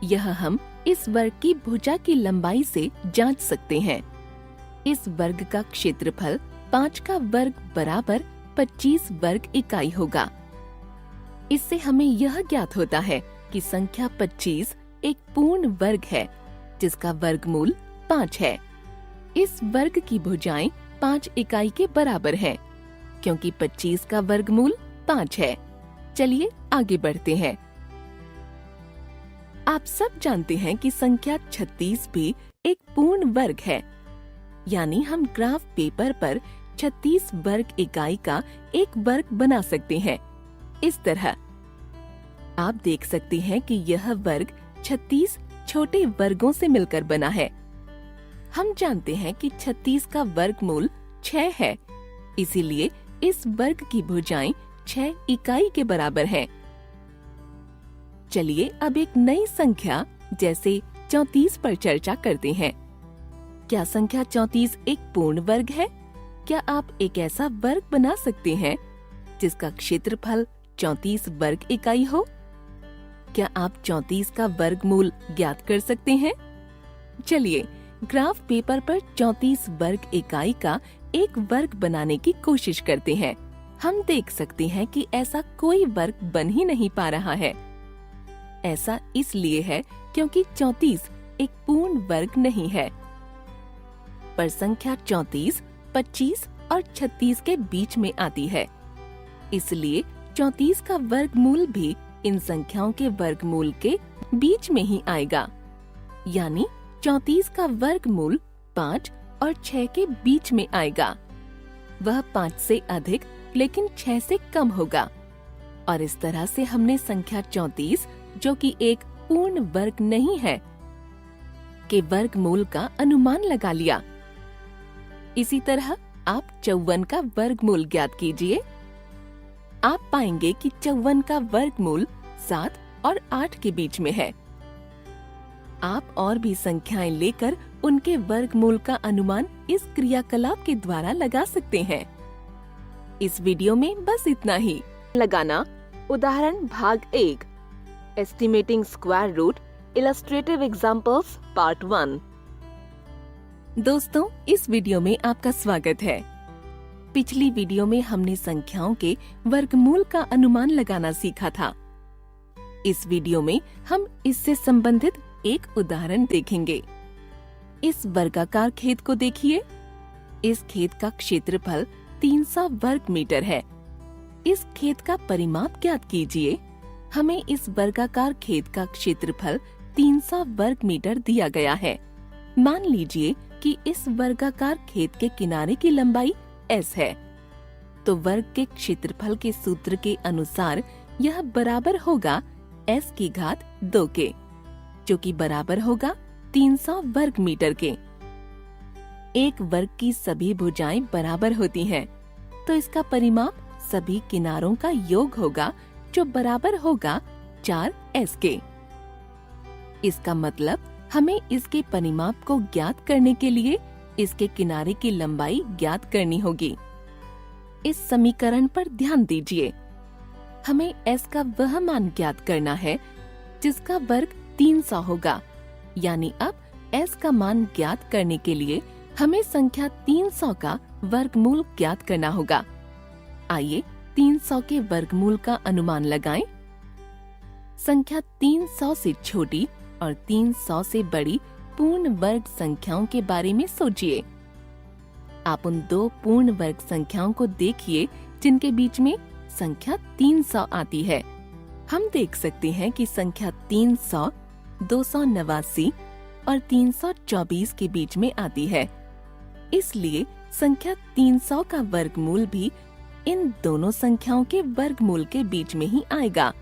यह हम इस वर्ग की भुजा की लंबाई से जांच सकते हैं। इस वर्ग का क्षेत्रफल 5 का वर्ग बराबर 25 वर्ग इकाई होगा। इससे हमें यह ज्ञात होता है कि संख्या 25 एक पूर्ण वर्ग है जिसका वर्गमूल 5 है। इस वर्ग की भुजाएं 5 इकाई के बराबर हैं, क्योंकि 25 का वर्गमूल 5 है। चलिए आगे बढ़ते हैं। आप सब जानते हैं कि संख्या 36 भी एक पूर्ण वर्ग है, यानी हम ग्राफ पेपर पर 36 वर्ग इकाई का एक वर्ग बना सकते हैं। इस तरह आप देख सकते हैं कि यह वर्ग 36 छोटे वर्गों से मिलकर बना है। हम जानते हैं कि 36 का वर्गमूल 6 है, इसीलिए इस वर्ग की भुजाएं 6 इकाई के बराबर हैं। चलिए अब एक नई संख्या जैसे 34 पर चर्चा करते हैं। क्या संख्या 34 एक पूर्ण वर्ग है? क्या आप एक ऐसा वर्ग बना सकते हैं जिसका क्षेत्रफल 34 वर्ग इकाई हो? क्या आप 34 का वर्गमूल ज्ञात कर सकते हैं? चलिए ग्राफ पेपर पर 34 वर्ग इकाई का एक वर्ग बनाने की कोशिश करते हैं। हम देख सकते हैं कि ऐसा कोई वर्ग बन ही नहीं पा रहा है। ऐसा इसलिए है क्योंकि 34 एक पूर्ण वर्ग नहीं है। पर संख्या 34, 25 और 36 के बीच में आती है, इसलिए 34 का वर्गमूल भी इन संख्याओं के वर्गमूल के बीच में ही आएगा। यानी 34 का वर्गमूल 5 और 6 के बीच में आएगा। वह 5 से अधिक लेकिन 6 से कम होगा। और इस तरह से हमने संख्या 34, जो कि एक पूर्ण वर्ग नहीं है, के वर्गमूल का अनुमान लगा लिया। इसी तरह आप 54 का वर्गमूल ज्ञात कीजिए। आप पाएंगे कि 54 का वर्गमूल 7 और 8 के बीच में है। आप और भी संख्याएं लेकर उनके वर्गमूल का अनुमान इस क्रियाकलाप के द्वारा लगा सकते हैं। इस वीडियो में बस इतना ही। लगाना उदाहरण भाग 1, estimating square root, illustrative examples part 1। दोस्तों, इस वीडियो में आपका स्वागत है। पिछली वीडियो में हमने संख्याओं के वर्गमूल का अनुमान लगाना सीखा था। इस वीडियो में हम इससे संबंधित एक उदाहरण देखेंगे। इस वर्गाकार खेत को देखिए। इस खेत का क्षेत्रफल 300 वर्ग मीटर है। इस खेत का परिमाप ज्ञात कीजिए। हमें इस वर्गाकार खेत का क्षेत्रफल 300 वर्ग मीटर दिया गया है। मान लीजिए कि इस वर्गाकार खेत के किनारे की लंबाई S है, तो वर्ग के क्षेत्रफल के सूत्र के अनुसार यह बराबर होगा S की घात 2 के, जो कि बराबर होगा 300 वर्ग मीटर के। एक वर्ग की सभी भुजाएं बराबर होती हैं, तो इसका परिमाप सभी किनारों का योग होगा, जो बराबर होगा 4S के। इसका मतलब हमें इसके परिमाप को ज्ञात करने के लिए इसके किनारे की लंबाई ज्ञात करनी होगी। इस समीकरण पर ध्यान दीजिए। हमें S का वह मान ज्ञात करना है जिसका वर्ग 300 होगा, यानी अब S का मान ज्ञात करने के लिए हमें संख्या 300 का वर्गमूल ज्ञात करना होगा। आइए 300 के वर्गमूल का अनुमान लगाएं। संख्या 300 से छोटी और 300 से बड़ी पूर्ण वर्ग संख्याओं के बारे में सोचिए। आप उन दो पूर्ण वर्ग संख्याओं को देखिए जिनके बीच में संख्या 300 आती है। हम देख सकते हैं कि संख्या 300, 289 और 324 के बीच में आती है। इसलिए संख्या 300 का वर्गमूल भी इन दोनों संख्याओं के वर्गमूल के बीच में ही आएगा।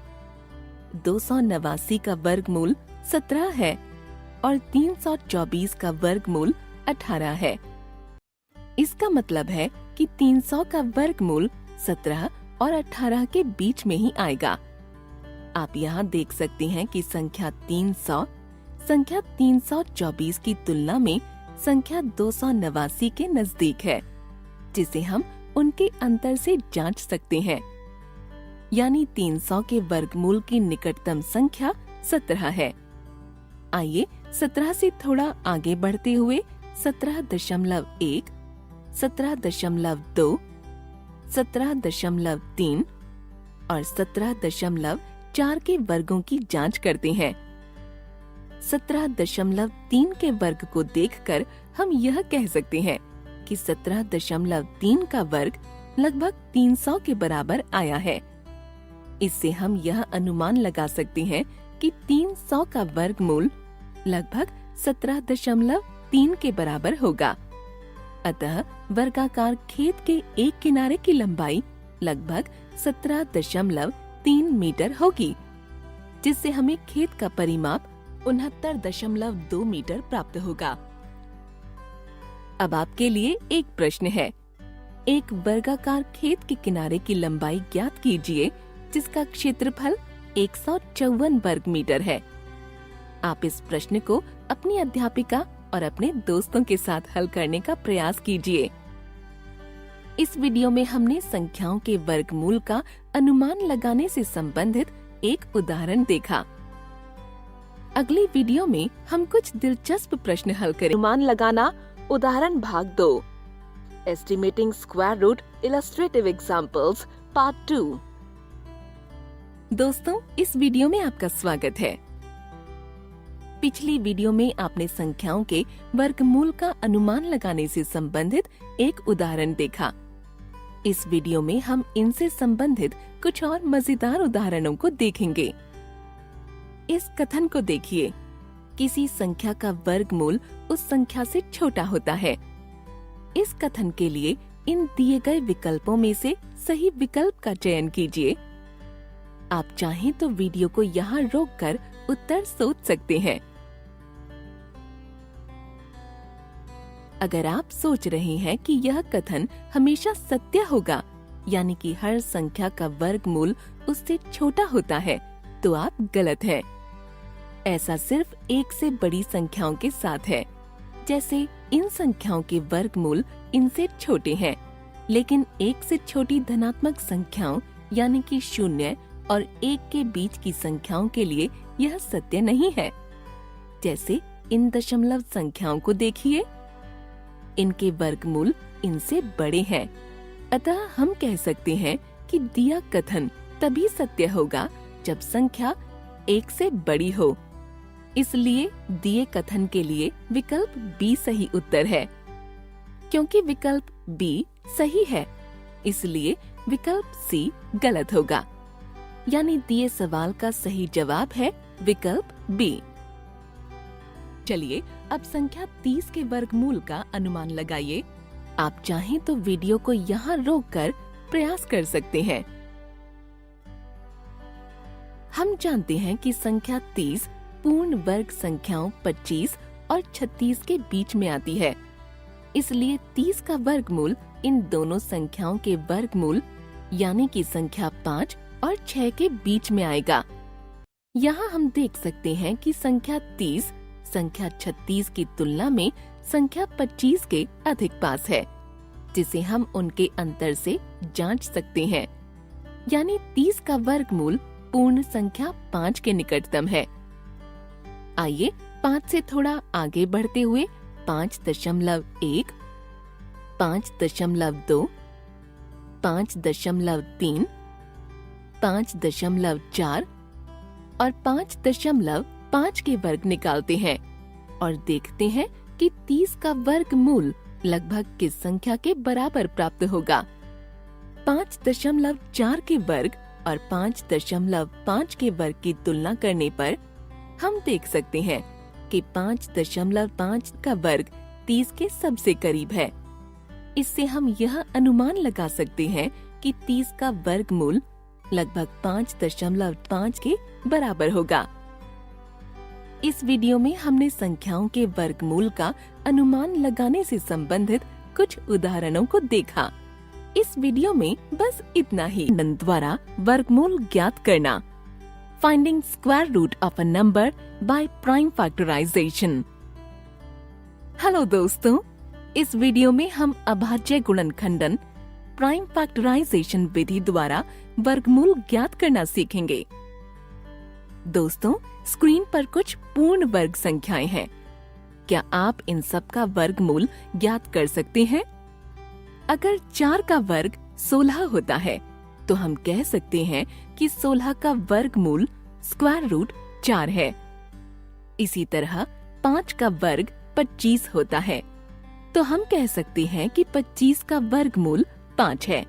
289 का वर्गमूल 17 है और 324 का वर्गमूल 18 है। इसका मतलब है कि 300 का वर्गमूल 17 और 18 के बीच में ही आएगा। आप यहाँ देख सकते हैं कि संख्या 300 संख्या 324 की तुलना में संख्या 289 के नजदीक है, जिसे हम उनके अंतर से जांच सकते हैं। यानी 300 के वर्गमूल की निकटतम संख्या 17 है। आइए 17 से थोड़ा आगे बढ़ते हुए 17.1, 17.2, 17.3 और 17.4 के वर्गों की जांच करते हैं। 17.3 के वर्ग को देखकर हम यह कह सकते हैं कि 17.3 का वर्ग लगभग 300 के बराबर आया है। इससे हम यह अनुमान लगा सकते हैं कि 300 का वर्गमूल लगभग 17.3 के बराबर होगा। अतः वर्गाकार खेत के एक किनारे की लंबाई लगभग 17.3 मीटर होगी, जिससे हमें खेत का परिमाप 69.2 मीटर प्राप्त होगा। अब आपके लिए एक प्रश्न है। एक वर्गाकार खेत के किनारे की लंबाई ज्ञात कीजिए जिसका क्षेत्रफल 154 वर्ग मीटर है। आप इस प्रश्न को अपनी अध्यापिका और अपने दोस्तों के साथ हल करने का प्रयास कीजिए। इस वीडियो में हमने संख्याओं के वर्गमूल का अनुमान लगाने से संबंधित एक उदाहरण देखा। अगली वीडियो में हम कुछ दिलचस्प प्रश्न हल करें। अनुमान लगाना उदाहरण भाग 2, estimating square root illustrative examples part 2। दोस्तों, इस वीडियो में आपका स्वागत है। पिछली वीडियो में आपने संख्याओं के वर्गमूल का अनुमान लगाने से संबंधित एक उदाहरण देखा। इस वीडियो में हम इनसे संबंधित कुछ और मजेदार उदाहरणों को देखेंगे। इस कथन को देखिए। किसी संख्या का वर्गमूल उस संख्या से छोटा होता है। इस कथन के लिए इन दिए गए विकल्पों में से सही विकल्प का चयन कीजिए। आप चाहें तो वीडियो को यहाँ रोककर उत्तर सोच सकते हैं। अगर आप सोच रहे हैं कि यह कथन हमेशा सत्य होगा, यानी कि हर संख्या का वर्गमूल उससे छोटा होता है, तो आप गलत हैं। ऐसा सिर्फ एक से बड़ी संख्याओं के साथ है। जैसे इन संख्याओं के वर्गमूल इनसे छोटे हैं, लेकिन एक से छोटी धनात्मक संख्याओं यानी कि 0 और 1 के बीच की संख्याओं के लिए यह सत्य नहीं है। जैसे इन दशमलव संख्याओं को देखिए, इनके वर्गमूल इनसे बड़े हैं। अतः हम कह सकते हैं कि दिया कथन तभी सत्य होगा जब संख्या 1 से बड़ी हो। इसलिए दिए कथन के लिए विकल्प बी सही उत्तर है। क्योंकि विकल्प बी सही है, इसलिए विकल्प सी गलत होगा। यानी दिए सवाल का सही जवाब है विकल्प बी। चलिए अब संख्या 30 के वर्गमूल का अनुमान लगाइए। आप चाहें तो वीडियो को यहाँ रोककर प्रयास कर सकते हैं। हम जानते हैं कि संख्या 30 पूर्ण वर्ग संख्याओं 25 और 36 के बीच में आती है, इसलिए 30 का वर्गमूल इन दोनों संख्याओं के वर्गमूल यानी कि संख्या 5 और 6 के बीच में आएगा। यहाँ हम देख सकते हैं कि संख्या 30 संख्या 36 की तुलना में संख्या 25 के अधिक पास है, जिसे हम उनके अंतर से जांच सकते हैं। यानी 30 का वर्गमूल पूर्ण संख्या 5 के निकटतम है। आइए 5 से थोड़ा आगे बढ़ते हुए 5.1, 5.2, 5.3, 5.4 और 5.5 के वर्ग निकालते हैं और देखते हैं कि 30 का वर्गमूल लगभग किस संख्या के बराबर प्राप्त होगा। 5.4 के वर्ग और 5.5 के वर्ग की तुलना करने पर हम देख सकते हैं कि 5.5 का वर्ग 30 के सबसे करीब है। इससे हम यह अनुमान लगा सकते हैं कि 30 का वर्गमूल लगभग 5.5 के बराबर होगा। इस वीडियो में हमने संख्याओं के वर्गमूल का अनुमान लगाने से संबंधित कुछ उदाहरणों को देखा। इस वीडियो में बस इतना ही। द्वारा वर्गमूल ज्ञात करना, finding square root of a number by prime factorisation. Hello दोस्तों, इस वीडियो में हम अभाज्य गुणनखंडन प्राइम फैक्टराइजेशन विधि द्वारा वर्गमूल ज्ञात करना सीखेंगे। दोस्तों, स्क्रीन पर कुछ पूर्ण वर्ग संख्याएं हैं। क्या आप इन सब का वर्गमूल ज्ञात कर सकते हैं? अगर 4 का वर्ग 16 होता है तो हम कह सकते हैं कि 16 का वर्गमूल स्क्वायर रूट 4 है। इसी तरह 5 का वर्ग 25 होता है तो हम कह सकते हैं कि 25 का वर्गमूल 5 है।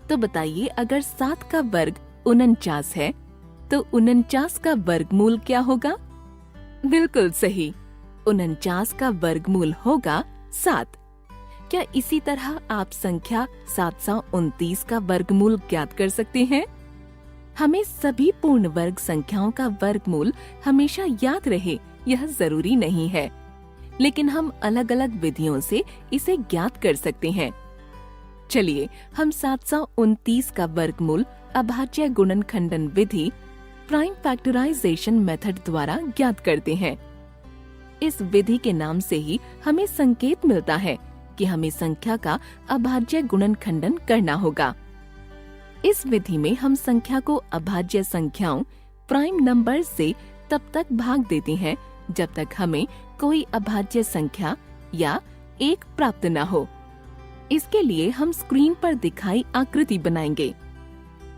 तो बताइए, अगर 7 का वर्ग 49 है तो 49 का वर्गमूल क्या होगा? बिल्कुल सही, 49 का वर्गमूल होगा 7। क्या इसी तरह आप संख्या 729 का वर्गमूल ज्ञात कर सकते हैं? हमें सभी पूर्ण वर्ग संख्याओं का वर्गमूल हमेशा याद रहे यह जरूरी नहीं है, लेकिन हम अलग अलग विधियों से इसे ज्ञात कर सकते हैं। चलिए हम 729 का वर्गमूल अभाज्य गुणनखंडन विधि प्राइम फैक्टराइजेशन मेथड द्वारा ज्ञात करते हैं। इस विधि के नाम से ही हमें संकेत मिलता है कि हमें संख्या का अभाज्य गुणनखंडन करना होगा। इस विधि में हम संख्या को अभाज्य संख्याओं प्राइम नंबर से तब तक भाग देते हैं जब तक हमें कोई अभाज्य संख्या या 1 प्राप्त न हो। इसके लिए हम स्क्रीन पर दिखाई आकृति बनाएंगे।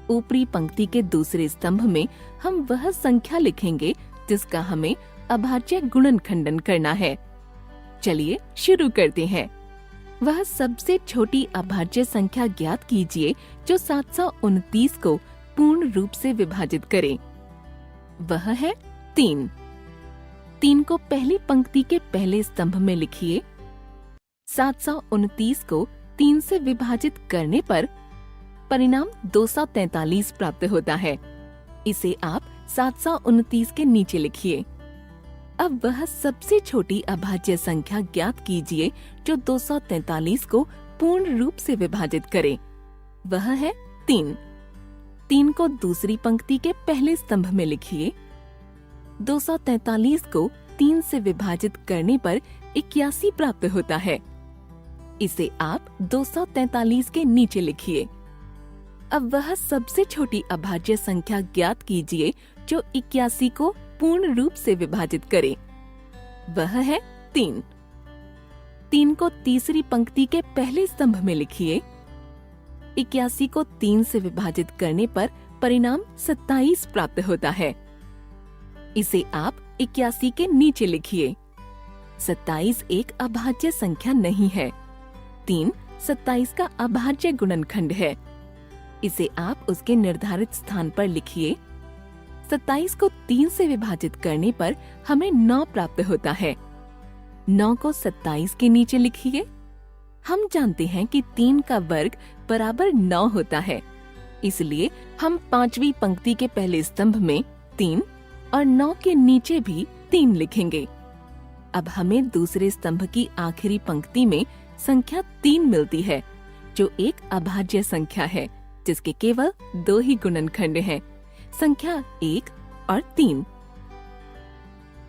ऊपरी पंक्ति के दूसरे स्तंभ में हम वह संख्या लिखेंगे जिसका हमें अभाज्य गुणनखंडन करना है। चलिए शुरू करते हैं। वह सबसे छोटी अभाज्य संख्या ज्ञात कीजिए जो 729 को पूर्ण रूप से विभाजित करे। वह है 3। 3 को पहली पंक्ति के पहले स्तंभ में लिखिए। 729 को 3 से विभाजित करने पर परिणाम 243 प्राप्त होता है। इसे आप 729 के नीचे लिखिए। अब वह सबसे छोटी अभाज्य संख्या ज्ञात कीजिए जो 243 को पूर्ण रूप से विभाजित करे। वह है 3। 3 को दूसरी पंक्ति के पहले स्तंभ में लिखिए। 243 को 3 से विभाजित करने पर 81 प्राप्त होता है। इसे आप 243 के नीचे लिखिए। अब वह सबसे छोटी अभाज्य संख्या ज्ञात कीजिए जो 81 को पूर्ण रूप से विभाजित करे। वह है 3। 3 को तीसरी पंक्ति के पहले स्तंभ में लिखिए। 81 को 3 से विभाजित करने पर परिणाम 27 प्राप्त होता है। इसे आप 81 के नीचे लिखिए। 27 एक अभाज्य संख्या नहीं है। 3 27 का अभाज्य गुणनखंड है। इसे आप उसके निर्धारित स्थान पर लिखिए। 27 को 3 से विभाजित करने पर हमें 9 प्राप्त होता है। 9 को 27 के नीचे लिखिए। हम जानते हैं कि 3 का वर्ग बराबर 9 होता है, इसलिए हम 5वीं पंक्ति के पहले स्तंभ में 3 और 9 के नीचे भी 3 लिखेंगे। अब हमें दूसरे स्तंभ की आखिरी पंक्ति में संख्या 3 मिलती है, जो एक अभाज्य संख्या है जिसके केवल 2 ही गुणनखंड हैं, संख्या 1 और 3,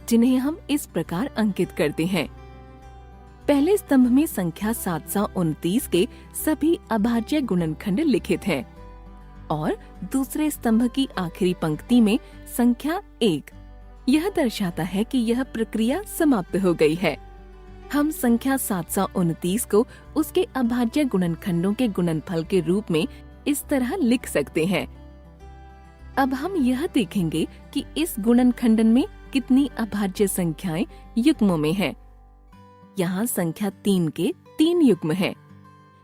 जिन्हें हम इस प्रकार अंकित करते हैं। पहले स्तंभ में संख्या 729 के सभी अभाज्य गुणनखंड लिखित हैं और दूसरे स्तंभ की आखिरी पंक्ति में संख्या 1। यह दर्शाता है कि यह प्रक्रिया समाप्त हो गई है। हम संख्या 729 को उसके अभाज्य गुणनखंडों के गुणनफल के रूप में इस तरह लिख सकते हैं। अब हम यह देखेंगे कि इस गुणनखंडन में कितनी अभाज्य संख्याएं युग्मों में हैं। यहाँ संख्या 3 के 3 युग्म हैं।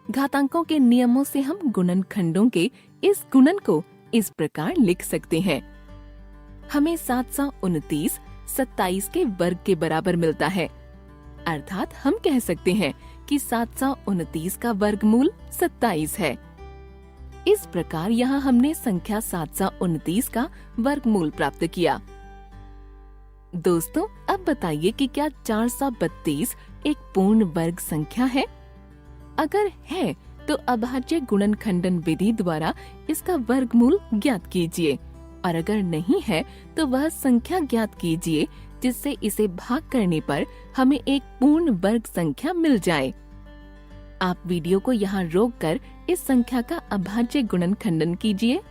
घातांकों के नियमों से हम गुणनखंडों के इस गुणन को इस प्रकार लिख सकते हैं। हमें 729 27 के वर्ग के बराबर मिलता है, अर्थात हम कह सकते हैं कि 729 का वर्गमूल 27 है। इस प्रकार यहाँ हमने संख्या 729 का वर्गमूल प्राप्त किया। दोस्तों, अब बताइए कि क्या 432 एक पूर्ण वर्ग संख्या है? अगर है तो अभाज्य गुणनखंडन विधि द्वारा इसका वर्गमूल ज्ञात कीजिए, और अगर नहीं है तो वह संख्या ज्ञात कीजिए जिससे इसे भाग करने पर हमें एक पूर्ण वर्ग संख्या मिल जाए। आप वीडियो को यहाँ रोककर इस संख्या का अभाज्य गुणनखंडन कीजिए।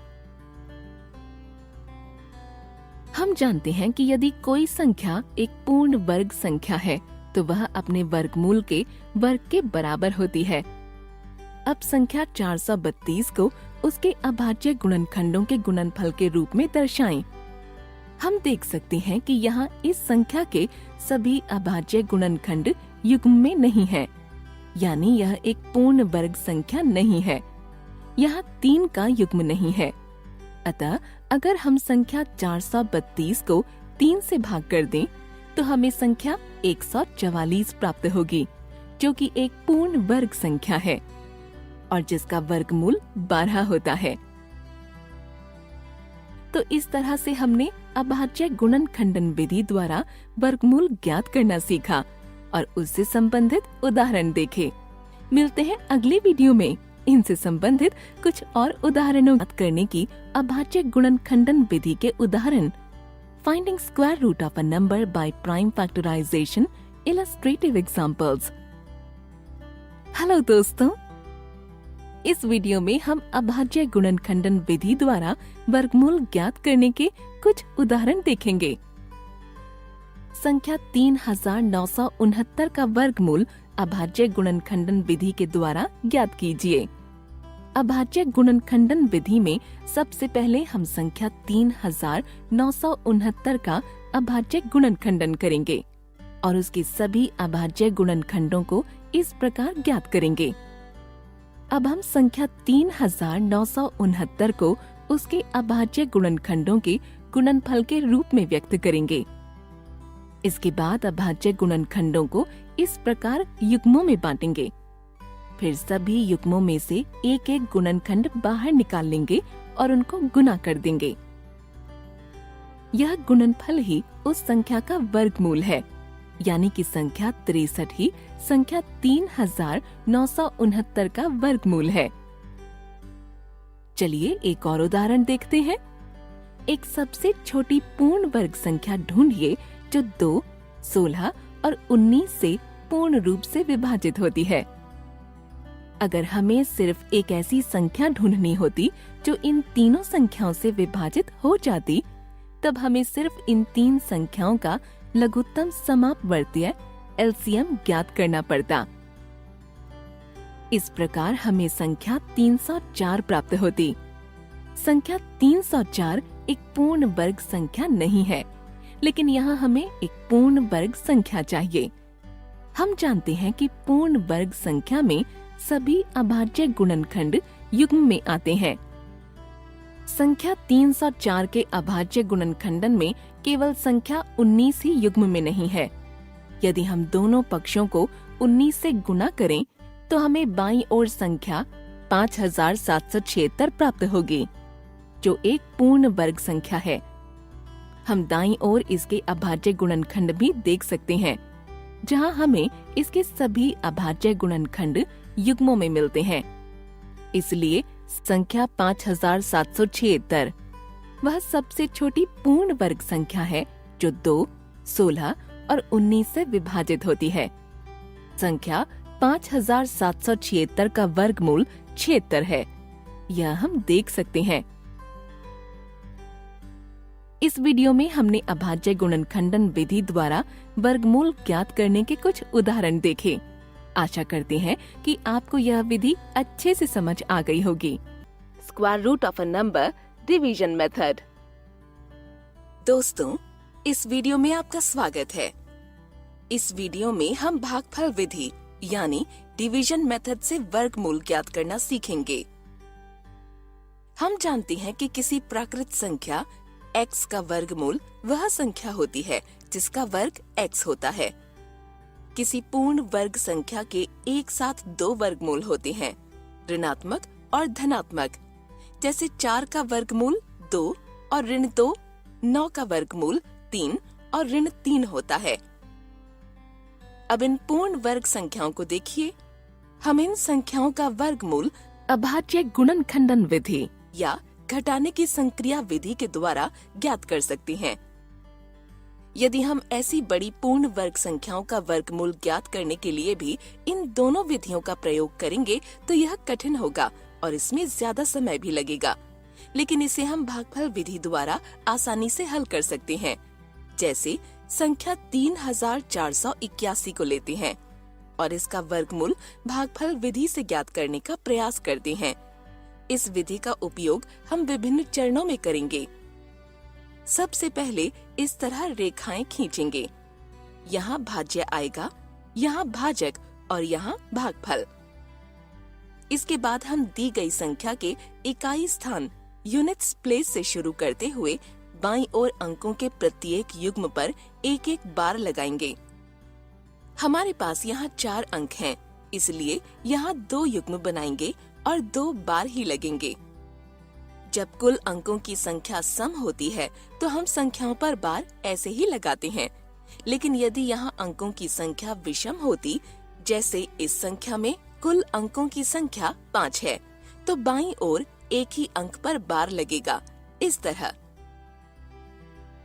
हम जानते हैं कि यदि कोई संख्या एक पूर्ण वर्ग संख्या है तो वह अपने वर्गमूल के वर्ग के बराबर होती है। अब संख्या 432 को उसके अभाज्य गुणनखंडों के गुणनफल के रूप में दर्शाएं। हम देख सकते हैं कि यहाँ इस संख्या के सभी अभाज्य गुणनखंड युग्म में नहीं है, यानी यह एक पूर्ण वर्ग संख्या नहीं है। यहाँ 3 का युग्म नहीं है। अतः अगर हम संख्या 432 को 3 से भाग कर दें तो हमें संख्या 144 प्राप्त होगी, जो कि एक पूर्ण वर्ग संख्या है और जिसका वर्गमूल 12 होता है। तो इस तरह से हमने अभाज्य गुणनखंडन विधि द्वारा वर्गमूल ज्ञात करना सीखा और उससे संबंधित उदाहरण देखे। मिलते हैं अगली वीडियो में इनसे संबंधित कुछ और उदाहरणों बात करने की। अभाज्य गुणनखंडन विधि के उदाहरण: finding square root of a number by prime factorisation, illustrative examples. Hello दोस्तों, इस वीडियो में हम अभाज्य गुणनखंडन विधि द्वारा वर्गमूल ज्ञात करने के कुछ उदाहरण देखेंगे। संख्या 3969 का वर्गमूल अभाज्य गुणनखंडन विधि के द्वारा ज्ञात कीजिए। अभाज्य गुणनखंडन विधि में सबसे पहले हम संख्या 3969 का अभाज्य गुणनखंडन करेंगे और उसके सभी अभाज्य गुणनखंडों को इस प्रकार ज्ञात करेंगे। अब हम संख्या 3969 को उसके अभाज्य गुणनखंडों के गुणनफल के रूप में व्यक्त करेंगे। इसके बाद अभाज्य गुणनखंडों को इस प्रकार युग्मों में बांटेंगे। फिर सभी युग्मों में से एक एक गुणनखंड बाहर निकाल लेंगे और उनको गुना कर देंगे। यह गुणनफल ही उस संख्या का वर्गमूल है, यानी कि संख्या 63 ही संख्या 3969 का वर्गमूल है। चलिए एक और उदाहरण देखते हैं। एक सबसे छोटी पूर्ण वर्ग संख्या ढूंढिए जो 2, 16 और 19 से पूर्ण रूप से विभाजित होती है। अगर हमें सिर्फ एक ऐसी संख्या ढूंढनी होती जो इन तीनों संख्याओं से विभाजित हो जाती, तब हमें सिर्फ इन 3 संख्याओं का लघुत्तम समापवर्तीय LCM ज्ञात करना पड़ता। इस प्रकार हमें संख्या 304 प्राप्त होती। संख्या 304 एक पूर्ण वर्ग संख्या नहीं है, लेकिन यहाँ हमें एक पूर्ण वर्ग संख्या चाहिए। हम जानते हैं कि पूर्ण वर्ग संख्या में सभी अभाज्य गुणनखंड युग्म में आते हैं, संख्या 304 के अभाज्य गुणनखंडन में केवल संख्या 19 ही युग्म में नहीं है। यदि हम दोनों पक्षों को 19 से गुणा करें तो हमें बाईं ओर संख्या 5776 प्राप्त होगी, जो एक पूर्ण वर्ग संख्या है। हम दाईं ओर इसके अभाज्य गुणनखंड भी देख सकते हैं, जहां हमें इसके सभी अभाज्य गुणनखंड युग्मों में मिलते हैं। इसलिए संख्या 5776 वह सबसे छोटी पूर्ण वर्ग संख्या है जो 2, 16 और 19 से विभाजित होती है। संख्या 5776 का वर्गमूल 76 है, यह हम देख सकते हैं। इस वीडियो में हमने अभाज्य गुणनखंडन विधि द्वारा वर्गमूल ज्ञात करने के कुछ उदाहरण देखे। आशा करते हैं कि आपको यह विधि अच्छे से समझ आ गई होगी। Square root of a number division method. दोस्तों, इस वीडियो में आपका स्वागत है। इस वीडियो में हम भागफल विधि यानी डिवीजन मेथड से वर्गमूल ज्ञात करना सीखेंगे। हम जानते हैं कि किसी प्राकृत संख्या x का वर्गमूल वह संख्या होती है जिसका वर्ग x होता है। किसी पूर्ण वर्ग संख्या के एक साथ 2 वर्गमूल होते हैं, ऋणात्मक और धनात्मक। जैसे 4 का वर्गमूल 2 और ऋण 2, 9 का वर्गमूल 3 और ऋण 3 होता है। अब इन पूर्ण वर्ग संख्याओं को देखिए। हम इन संख्याओं का वर्गमूल अभाज्य गुणनखंडन विधि या घटाने की संक्रिया विधि के द्वारा ज्ञात कर सकते हैं। यदि हम ऐसी बड़ी पूर्ण वर्ग संख्याओं का वर्गमूल ज्ञात करने के लिए भी इन दोनों विधियों का प्रयोग करेंगे तो यह कठिन होगा और इसमें ज्यादा समय भी लगेगा, लेकिन इसे हम भागफल विधि द्वारा आसानी से हल कर सकते हैं। जैसे संख्या 3481 को लेते हैं और इसका वर्गमूल भागफल विधि से ज्ञात करने का प्रयास करते हैं। इस विधि का उपयोग हम विभिन्न चरणों में करेंगे। सबसे पहले इस तरह रेखाएं खींचेंगे। यहाँ भाज्य आएगा, यहाँ भाजक और यहाँ भागफल। इसके बाद हम दी गई संख्या के इकाई स्थान यूनिट्स प्लेस से शुरू करते हुए बाईं ओर अंकों के प्रत्येक युग्म पर एक एक बार लगाएंगे। हमारे पास यहाँ 4 अंक हैं, इसलिए यहाँ 2 युग्म बनाएंगे और 2 बार ही लगेंगे। जब कुल अंकों की संख्या सम होती है तो हम संख्याओं पर बार ऐसे ही लगाते हैं, लेकिन यदि यहाँ अंकों की संख्या विषम होती, जैसे इस संख्या में कुल अंकों की संख्या 5 है, तो बाईं ओर एक ही अंक पर बार लगेगा, इस तरह।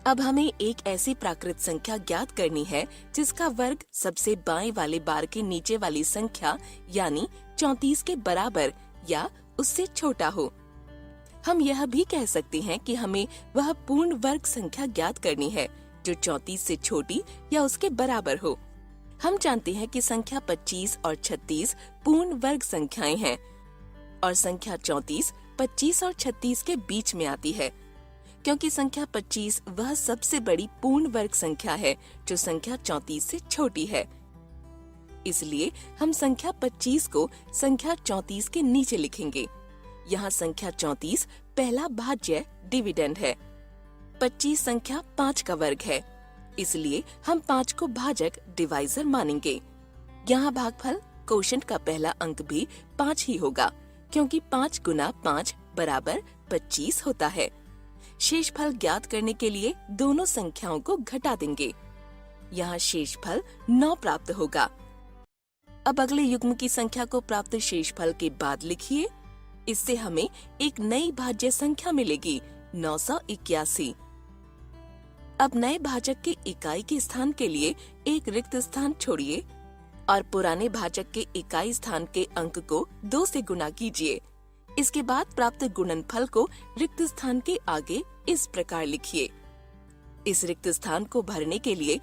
अब हमें एक ऐसी प्राकृत संख्या ज्ञात करनी है जिसका वर्ग सबसे बाएं वाले बार के नीचे वाली संख्या यानी 34 के बराबर या उससे छोटा हो। हम यह भी कह सकते हैं कि हमें वह पूर्ण वर्ग संख्या ज्ञात करनी है जो 34 से छोटी या उसके बराबर हो। हम जानते हैं कि संख्या 25 और 36 पूर्ण वर्ग संख्याएं हैं और संख्या 34 25 और 36 के बीच में आती है, क्योंकि संख्या 25 वह सबसे बड़ी पूर्ण वर्ग संख्या है जो संख्या 34 से छोटी है। इसलिए हम संख्या 25 को संख्या 34 के नीचे लिखेंगे। यहाँ संख्या 34 पहला भाज्य डिविडेंड है। 25 संख्या 5 का वर्ग है, इसलिए हम 5 को भाजक डिवाइजर मानेंगे। यहाँ भागफल कोशेंट का पहला अंक भी 5 ही होगा, क्योंकि 5 गुना 5 बराबर 25 होता है। शेषफल ज्ञात करने के लिए दोनों संख्याओं को घटा देंगे। यहाँ शेषफल 9 प्राप्त होगा। अब अगले युग्म की संख्या को प्राप्त शेषफल के बाद लिखिए। इससे हमें एक नई भाज्य संख्या मिलेगी 981। अब नए भाजक के इकाई के स्थान के लिए एक रिक्त स्थान छोड़िए और पुराने भाजक के इकाई स्थान के अंक को 2 से गुणा कीजिए। इसके बाद प्राप्त गुणनफल को रिक्त स्थान के आगे इस प्रकार लिखिए। इस रिक्त स्थान को भरने के लिए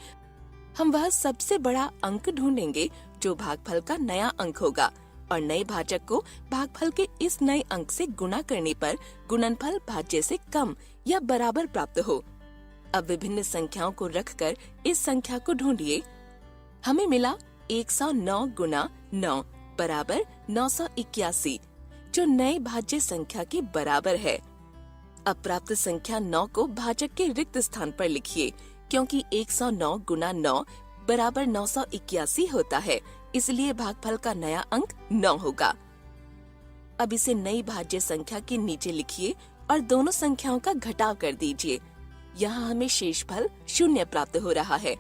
हम वह सबसे बड़ा अंक ढूंढेंगे जो भागफल का नया अंक होगा और नए भाजक को भागफल के इस नए अंक से गुणा करने पर गुणनफल भाज्य से कम या बराबर प्राप्त हो। अब विभिन्न संख्याओं को रखकर इस संख्या को ढूंढिए। हमें मिला 109 गुना 9 बराबर 981, जो नए भाज्य संख्या के बराबर है। अब प्राप्त संख्या 9 को भाजक के रिक्त स्थान पर लिखिए, क्योंकि 109 गुना 9 बराबर 981 होता है, इसलिए भागफल का नया अंक 9 होगा। अब इसे नई भाज्य संख्या के नीचे लिखिए और दोनों संख्याओं का घटाव कर दीजिए। यहाँ हमें शेषफल 0 प्राप्त हो रहा है।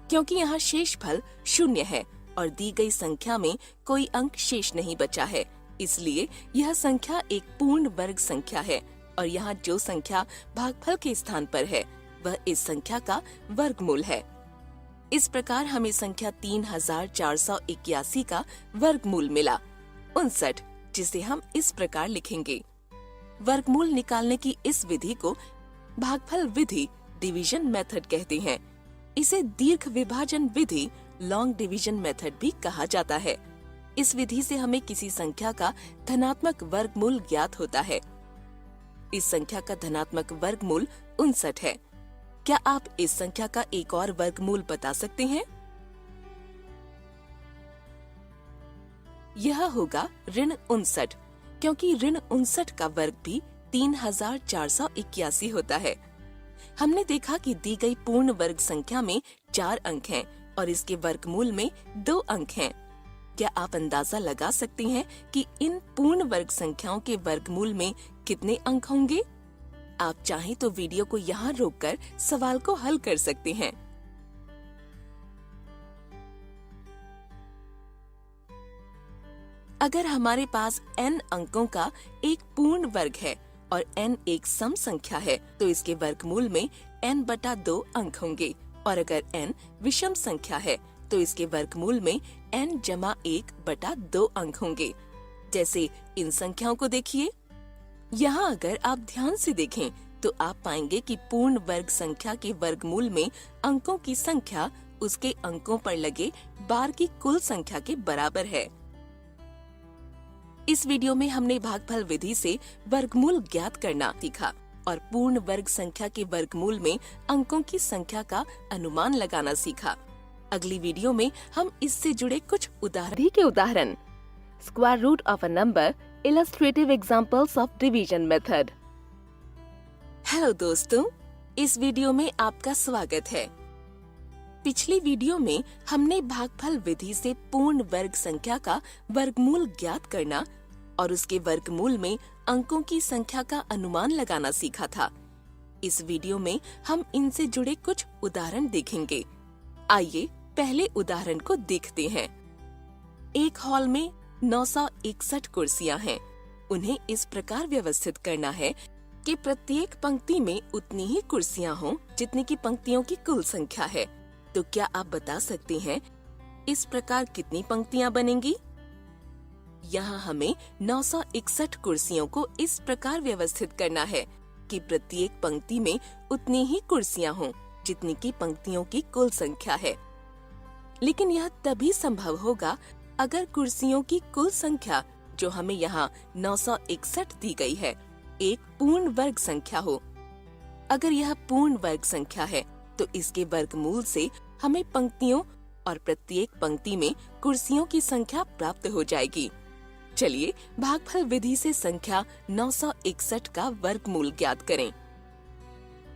क्योंकि यहाँ शेषफल 0 है और दी गई संख्या में कोई अंक शेष नहीं बचा है, इसलिए यह संख्या एक पूर्ण वर्ग संख्या है और यहाँ जो संख्या भागफल के स्थान पर है वह इस संख्या का वर्गमूल है। इस प्रकार हमें संख्या 3481 का वर्गमूल मिला 59, जिसे हम इस प्रकार लिखेंगे। वर्गमूल निकालने की इस विधि को भागफल विधि डिवीजन मेथड कहते हैं। इसे दीर्घ विभाजन विधि लॉन्ग डिवीजन मेथड भी कहा जाता है। इस विधि से हमें किसी संख्या का धनात्मक वर्गमूल ज्ञात होता है। इस संख्या का धनात्मक वर्गमूल 59 है। क्या आप इस संख्या का एक और वर्गमूल बता सकते हैं? यह होगा ऋण 59, क्योंकि ऋण 59 का वर्ग भी 3481 होता है। हमने देखा कि दी गई पूर्ण वर्ग संख्या में 4 अंक हैं और इसके वर्गमूल में 2 अंक हैं। क्या आप अंदाजा लगा सकते हैं कि इन पूर्ण वर्ग संख्याओं के वर्गमूल में कितने अंक होंगे? आप चाहें तो वीडियो को यहाँ रोककर सवाल को हल कर सकते हैं। अगर हमारे पास n अंकों का एक पूर्ण वर्ग है और n एक सम संख्या है, तो इसके वर्गमूल में n/2 अंक होंगे, और अगर n विषम संख्या है तो इसके वर्गमूल में n+1/2 अंक होंगे। जैसे इन संख्याओं को देखिए। यहाँ अगर आप ध्यान से देखें तो आप पाएंगे कि पूर्ण वर्ग संख्या के वर्गमूल में अंकों की संख्या उसके अंकों पर लगे बार की कुल संख्या के बराबर है। इस वीडियो में हमने भागफल विधि से वर्गमूल ज्ञात करना सीखा और पूर्ण वर्ग संख्या के वर्गमूल में अंकों की संख्या का अनुमान लगाना सीखा। अगली वीडियो में हम इससे जुड़े कुछ उदाहरण square root of a number, illustrative examples of division method. Hello दोस्तों, इस वीडियो में आपका स्वागत है। पिछली वीडियो में हमने भागफल विधि से पूर्ण वर्ग संख्या का वर्गमूल ज्ञात करना और उसके वर्गमूल में अंकों की संख्या का अनुमान लगाना सीखा था। इस वीडियो में हम इनसे जुड़े कुछ उदाहरण देखेंगे। आइए पहले उदाहरण को देखते हैं। एक हॉल में 961 कुर्सियां हैं। उन्हें इस प्रकार व्यवस्थित करना है कि प्रत्येक पंक्ति में उतनी ही कुर्सियां हों जितनी की पंक्तियों की कुल संख्या है। तो क्या आप बता सकते हैं इस प्रकार कितनी पंक्तियां बनेंगी? यहाँ हमें 961 कुर्सियों को इस प्रकार व्यवस्थित करना है कि प्रत्येक पंक्ति में उतनी ही कुर्सियां हों जितनी की पंक्तियों की कुल संख्या है। लेकिन यह तभी संभव होगा अगर कुर्सियों की कुल संख्या, जो हमें यहाँ 961 दी गई है, एक पूर्ण वर्ग संख्या हो। अगर यह पूर्ण वर्ग संख्या है तो इसके वर्गमूल से हमें पंक्तियों और प्रत्येक पंक्ति में कुर्सियों की संख्या प्राप्त हो जाएगी। चलिए भागफल विधि से संख्या 961 का वर्गमूल ज्ञात करें।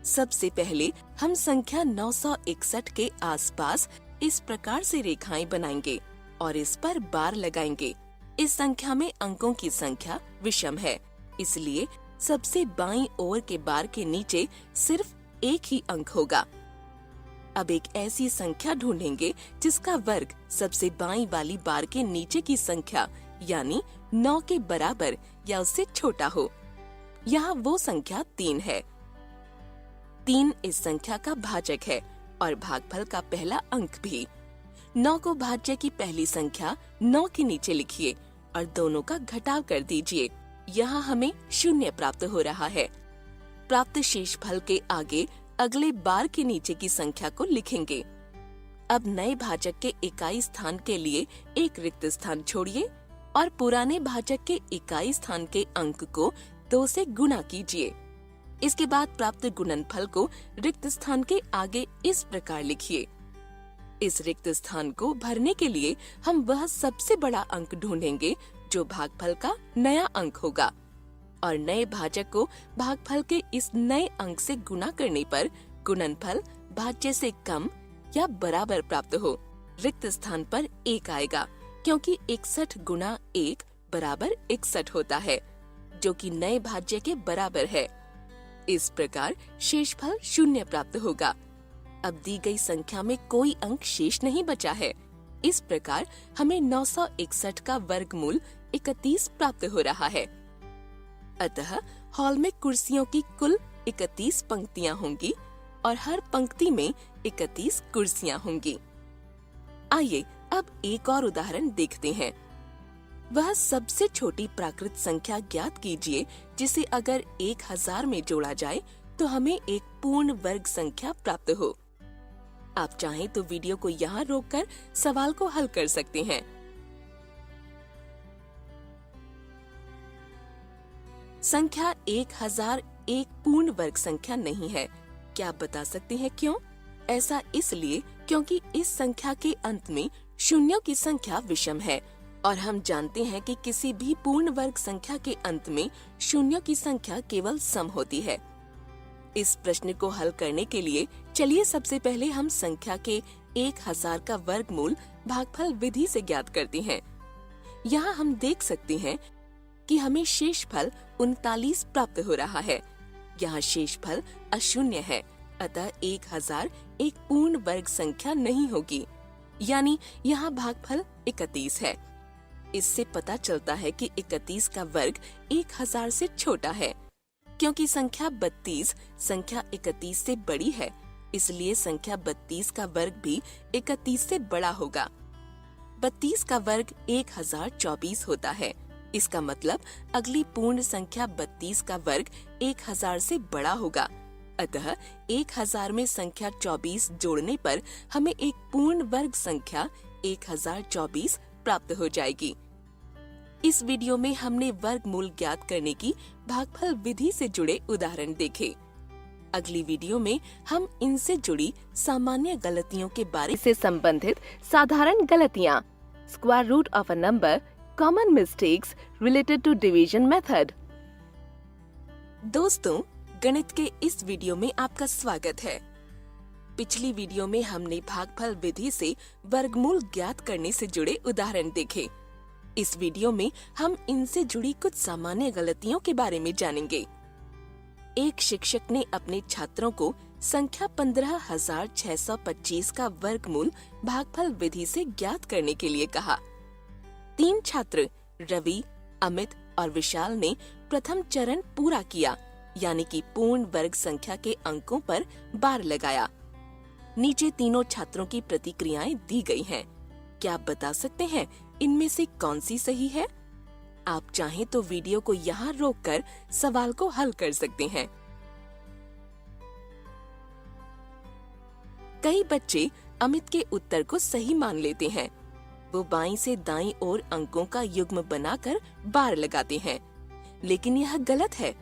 सबसे पहले हम संख्या 961 के आसपास इस प्रकार से रेखाएं बनाएंगे और इस पर बार लगाएंगे। इस संख्या में अंकों की संख्या विषम है, इसलिए सबसे बाईं ओर के बार के नीचे सिर्फ एक ही अंक होगा। अब एक ऐसी संख्या ढूंढेंगे जिसका वर्ग सबसे बाईं वाली बार के नीचे की संख्या यानी 9 के बराबर या उससे छोटा हो। यहाँ वो संख्या 3 है। 3 इस संख्या का भाजक है और भागफल का पहला अंक भी। 9 को भाज्य की पहली संख्या 9 के नीचे लिखिए और दोनों का घटाव कर दीजिए। यहाँ हमें 0 प्राप्त हो रहा है। प्राप्त शेषफल के आगे अगले बार के नीचे की संख्या को लिखेंगे। अब नए भाजक के इकाई स्थान के लिए एक रिक्त स्थान छोड़िए और पुराने भाजक के इकाई स्थान के अंक को 2 से गुणा कीजिए। इसके बाद प्राप्त गुणनफल को रिक्त स्थान के आगे इस प्रकार लिखिए। इस रिक्त स्थान को भरने के लिए हम वह सबसे बड़ा अंक ढूंढेंगे जो भागफल का नया अंक होगा। और नए भाजक को भागफल के इस नए अंक से गुणा करने पर गुणनफल भाज्य से कम या बराबर प्राप्त हो। रिक्त स्थान पर 1 आएगा क्योंकि 61 गुणा 1 बराबर 61 होता है, जो कि नए भाज्य के बराबर है। इस प्रकार शेषफल 0 प्राप्त होगा। अब दी गई संख्या में कोई अंक शेष नहीं बचा है। इस प्रकार हमें 961 का वर्गमूल 31 प्राप्त हो रहा है। अतः हॉल में कुर्सियों की कुल 31 पंक्तियां होंगी और हर पंक्ति में 31 कुर्सियां होंगी। आइए अब एक और उदाहरण देखते हैं। वह सबसे छोटी प्राकृत संख्या ज्ञात कीजिए जिसे अगर 1000 में जोड़ा जाए तो हमें एक पूर्ण वर्ग संख्या प्राप्त हो। आप चाहें तो वीडियो को यहाँ रोककर सवाल को हल कर सकते हैं। संख्या 1000 एक पूर्ण वर्ग संख्या नहीं है। क्या आप बता सकते हैं क्यों? ऐसा इसलिए क्योंकि इस संख्या के अंत में शून्यों की संख्या विषम है और हम जानते हैं कि किसी भी पूर्ण वर्ग संख्या के अंत में शून्यों की संख्या केवल सम होती है। इस प्रश्न को हल करने के लिए चलिए सबसे पहले हम संख्या के 1000 का वर्गमूल भागफल विधि से ज्ञात करते हैं। यहाँ हम देख सकते हैं कि हमें शेषफल 39 प्राप्त हो रहा है। यहाँ शेषफल अशून्य है, अतः 1000 एक पूर्ण वर्ग संख्या नहीं होगी, यानी यहाँ भागफल 31 है। इससे पता चलता है कि 31 का वर्ग 1000 से छोटा है। क्योंकि संख्या 32 संख्या 31 से बड़ी है, इसलिए संख्या 32 का वर्ग भी 31 से बड़ा होगा। 32 का वर्ग 1024 होता है। इसका मतलब अगली पूर्ण संख्या 32 का वर्ग 1000 से बड़ा होगा। अतः 1000 में संख्या 24 जोड़ने पर हमें एक पूर्ण वर्ग संख्या 1024 प्राप्त हो जाएगी। इस वीडियो में हमने वर्गमूल ज्ञात करने की भागफल विधि से जुड़े उदाहरण देखे। अगली वीडियो में हम इनसे जुड़ी सामान्य गलतियों के बारे से संबंधित साधारण गलतियाँ, square root of a number, common mistakes related to division method. दोस्तों, गणित के इस वीडियो में आपका स्वागत है। पिछली वीडियो में हमने भागफल विधि से वर्गमूल ज्ञात करने से जुड़े उदाहरण देखे। इस वीडियो में हम इनसे जुड़ी कुछ सामान्य गलतियों के बारे में जानेंगे। एक शिक्षक ने अपने छात्रों को संख्या 15,625 का वर्गमूल भागफल विधि से ज्ञात करने के लिए कहा। 3 छात्र रवि, अमित और विशाल ने प्रथम चरण पूरा किया, यानी कि पूर्ण वर्ग संख्या के अंकों पर बार लगाया। नीचे तीनों छात्रों की प्रतिक्रियाएं दी गई हैं। क्या आप बता सकते हैं इनमें से कौन सी सही है? आप चाहें तो वीडियो को यहाँ रोककर सवाल को हल कर सकते हैं। कई बच्चे अमित के उत्तर को सही मान लेते हैं। वो बाईं से दाईं ओर अंकों का युग्म बनाकर बार लगाते हैं, लेकिन यह गलत है।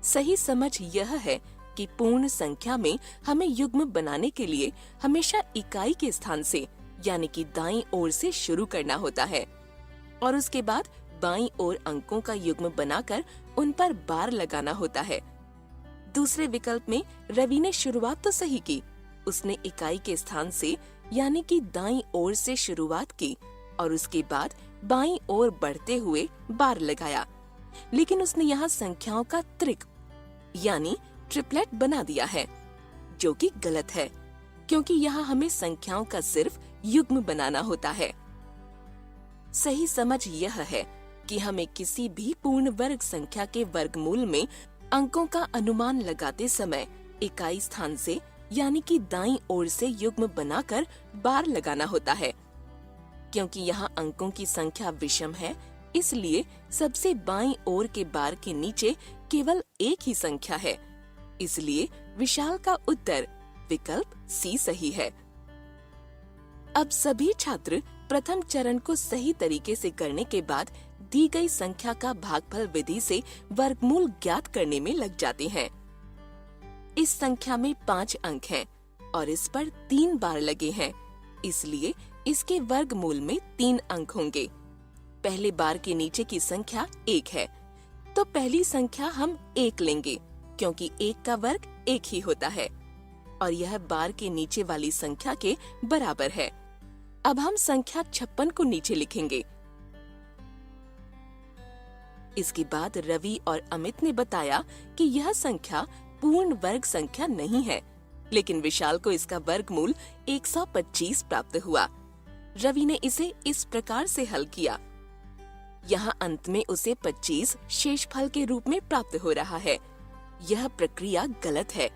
सही समझ यह है कि पूर्ण संख्या में हमें युग्म बनाने के लिए हमेशा इकाई के स्थान से, यानी कि दाईं ओर से शुरू करना होता है और उसके बाद बाईं ओर अंकों का युग्म बनाकर उन पर बार लगाना होता है। दूसरे विकल्प में रवि ने शुरुआत तो सही की। उसने इकाई के स्थान से, यानी कि दाईं ओर से शुरुआत की और उसके बाद बाईं ओर बढ़ते हुए बार लगाया, लेकिन उसने यहाँ संख्याओं का त्रिक यानी ट्रिपलेट बना दिया है, जो कि गलत है, क्योंकि यहाँ हमें संख्याओं का सिर्फ युग्म बनाना होता है। सही समझ यह है कि हमें किसी भी पूर्ण वर्ग संख्या के वर्गमूल में अंकों का अनुमान लगाते समय इकाई स्थान से, यानी कि दाईं ओर से युग्म बनाकर बार लगाना होता है। क्योंकि यहाँ अंकों की संख्या विषम है, इसलिए सबसे बाईं ओर के बार के नीचे केवल एक ही संख्या है। इसलिए विशाल का उत्तर विकल्प सी सही है। अब सभी छात्र प्रथम चरण को सही तरीके से करने के बाद दी गई संख्या का भागफल विधि से वर्गमूल ज्ञात करने में लग जाते हैं। इस संख्या में 5 अंक हैं और इस पर 3 बार लगे हैं, इसलिए इसके वर्गमूल में 3 अंक होंगे। पहले बार के नीचे की संख्या 1 है, तो पहली संख्या हम 1 लेंगे, क्योंकि 1 का वर्ग 1 ही होता है और यह बार के नीचे वाली संख्या के बराबर है। अब हम संख्या 56 को नीचे लिखेंगे। इसके बाद रवि और अमित ने बताया कि यह संख्या पूर्ण वर्ग संख्या नहीं है, लेकिन विशाल को इसका वर्गमूल 125 प्राप्त हुआ। रवि ने इसे इस प्रकार से हल किया। यहाँ अंत में उसे 25 शेषफल के रूप में प्राप्त हो रहा है। यह प्रक्रिया गलत है,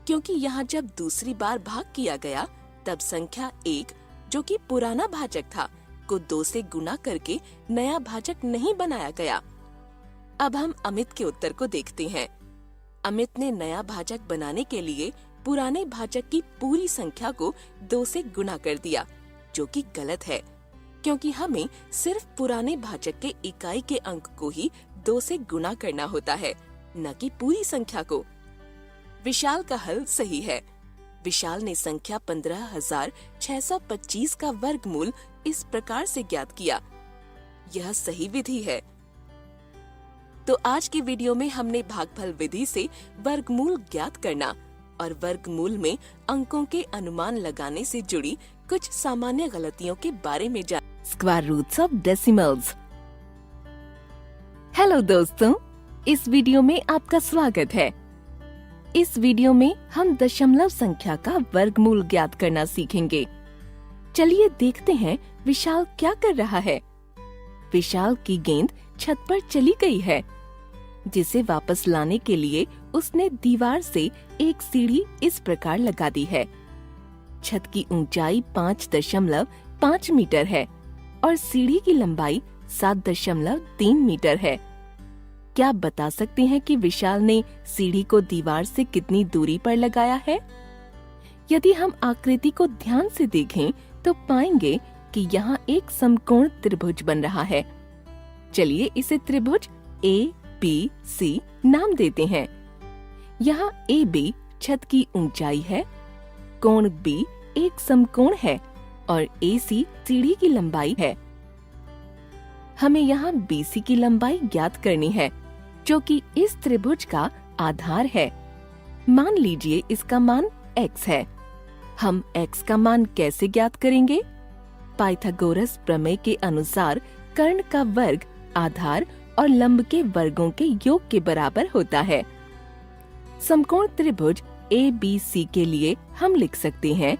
क्योंकि यहाँ जब दूसरी बार भाग किया गया तब संख्या 1, जो कि पुराना भाजक था, को 2 से गुना करके नया भाजक नहीं बनाया गया। अब हम अमित के उत्तर को देखते हैं। अमित ने नया भाजक बनाने के लिए पुराने भाजक की पूरी संख्या को 2 से गुना कर दिया, जो कि गलत है, क्योंकि हमें सिर्फ पुराने भाजक के इकाई के अंक को ही 2 से गुना करना होता है, न कि पूरी संख्या को। विशाल का हल सही है। विशाल ने संख्या 15,625 का वर्गमूल इस प्रकार से ज्ञात किया। यह सही विधि है। तो आज की वीडियो में हमने भागफल विधि से वर्गमूल ज्ञात करना और वर्गमूल में अंकों के अनुमान लगाने से जुड़ी कुछ सामान्य गलतियों के बारे में जाना। Square roots of decimals. Hello दोस्तों, इस वीडियो में आपका स्वागत है। इस वीडियो में हम दशमलव संख्या का वर्गमूल ज्ञात करना सीखेंगे। चलिए देखते हैं विशाल क्या कर रहा है। विशाल की गेंद छत पर चली गई है, जिसे वापस लाने के लिए उसने दीवार से एक सीढ़ी इस प्रकार लगा दी है। छत की ऊंचाई 5.5 मीटर है और सीढ़ी की लंबाई 7.3 मीटर है। क्या आप बता सकते हैं कि विशाल ने सीढ़ी को दीवार से कितनी दूरी पर लगाया है? यदि हम आकृति को ध्यान से देखें तो पाएंगे कि यहाँ एक समकोण त्रिभुज बन रहा है। चलिए इसे त्रिभुज ABC नाम देते हैं। यहाँ AB छत की ऊंचाई है, कोण B एक समकोण है और AC सीढ़ी की लंबाई है। हमें यहाँ BC की लंबाई ज्ञात करनी है, जो कि इस त्रिभुज का आधार है। मान लीजिए इसका मान x है। हम x का मान कैसे ज्ञात करेंगे? पाइथागोरस प्रमेय के अनुसार कर्ण का वर्ग आधार और लंब के वर्गों के योग के बराबर होता है। समकोण त्रिभुज ABC के लिए हम लिख सकते हैं,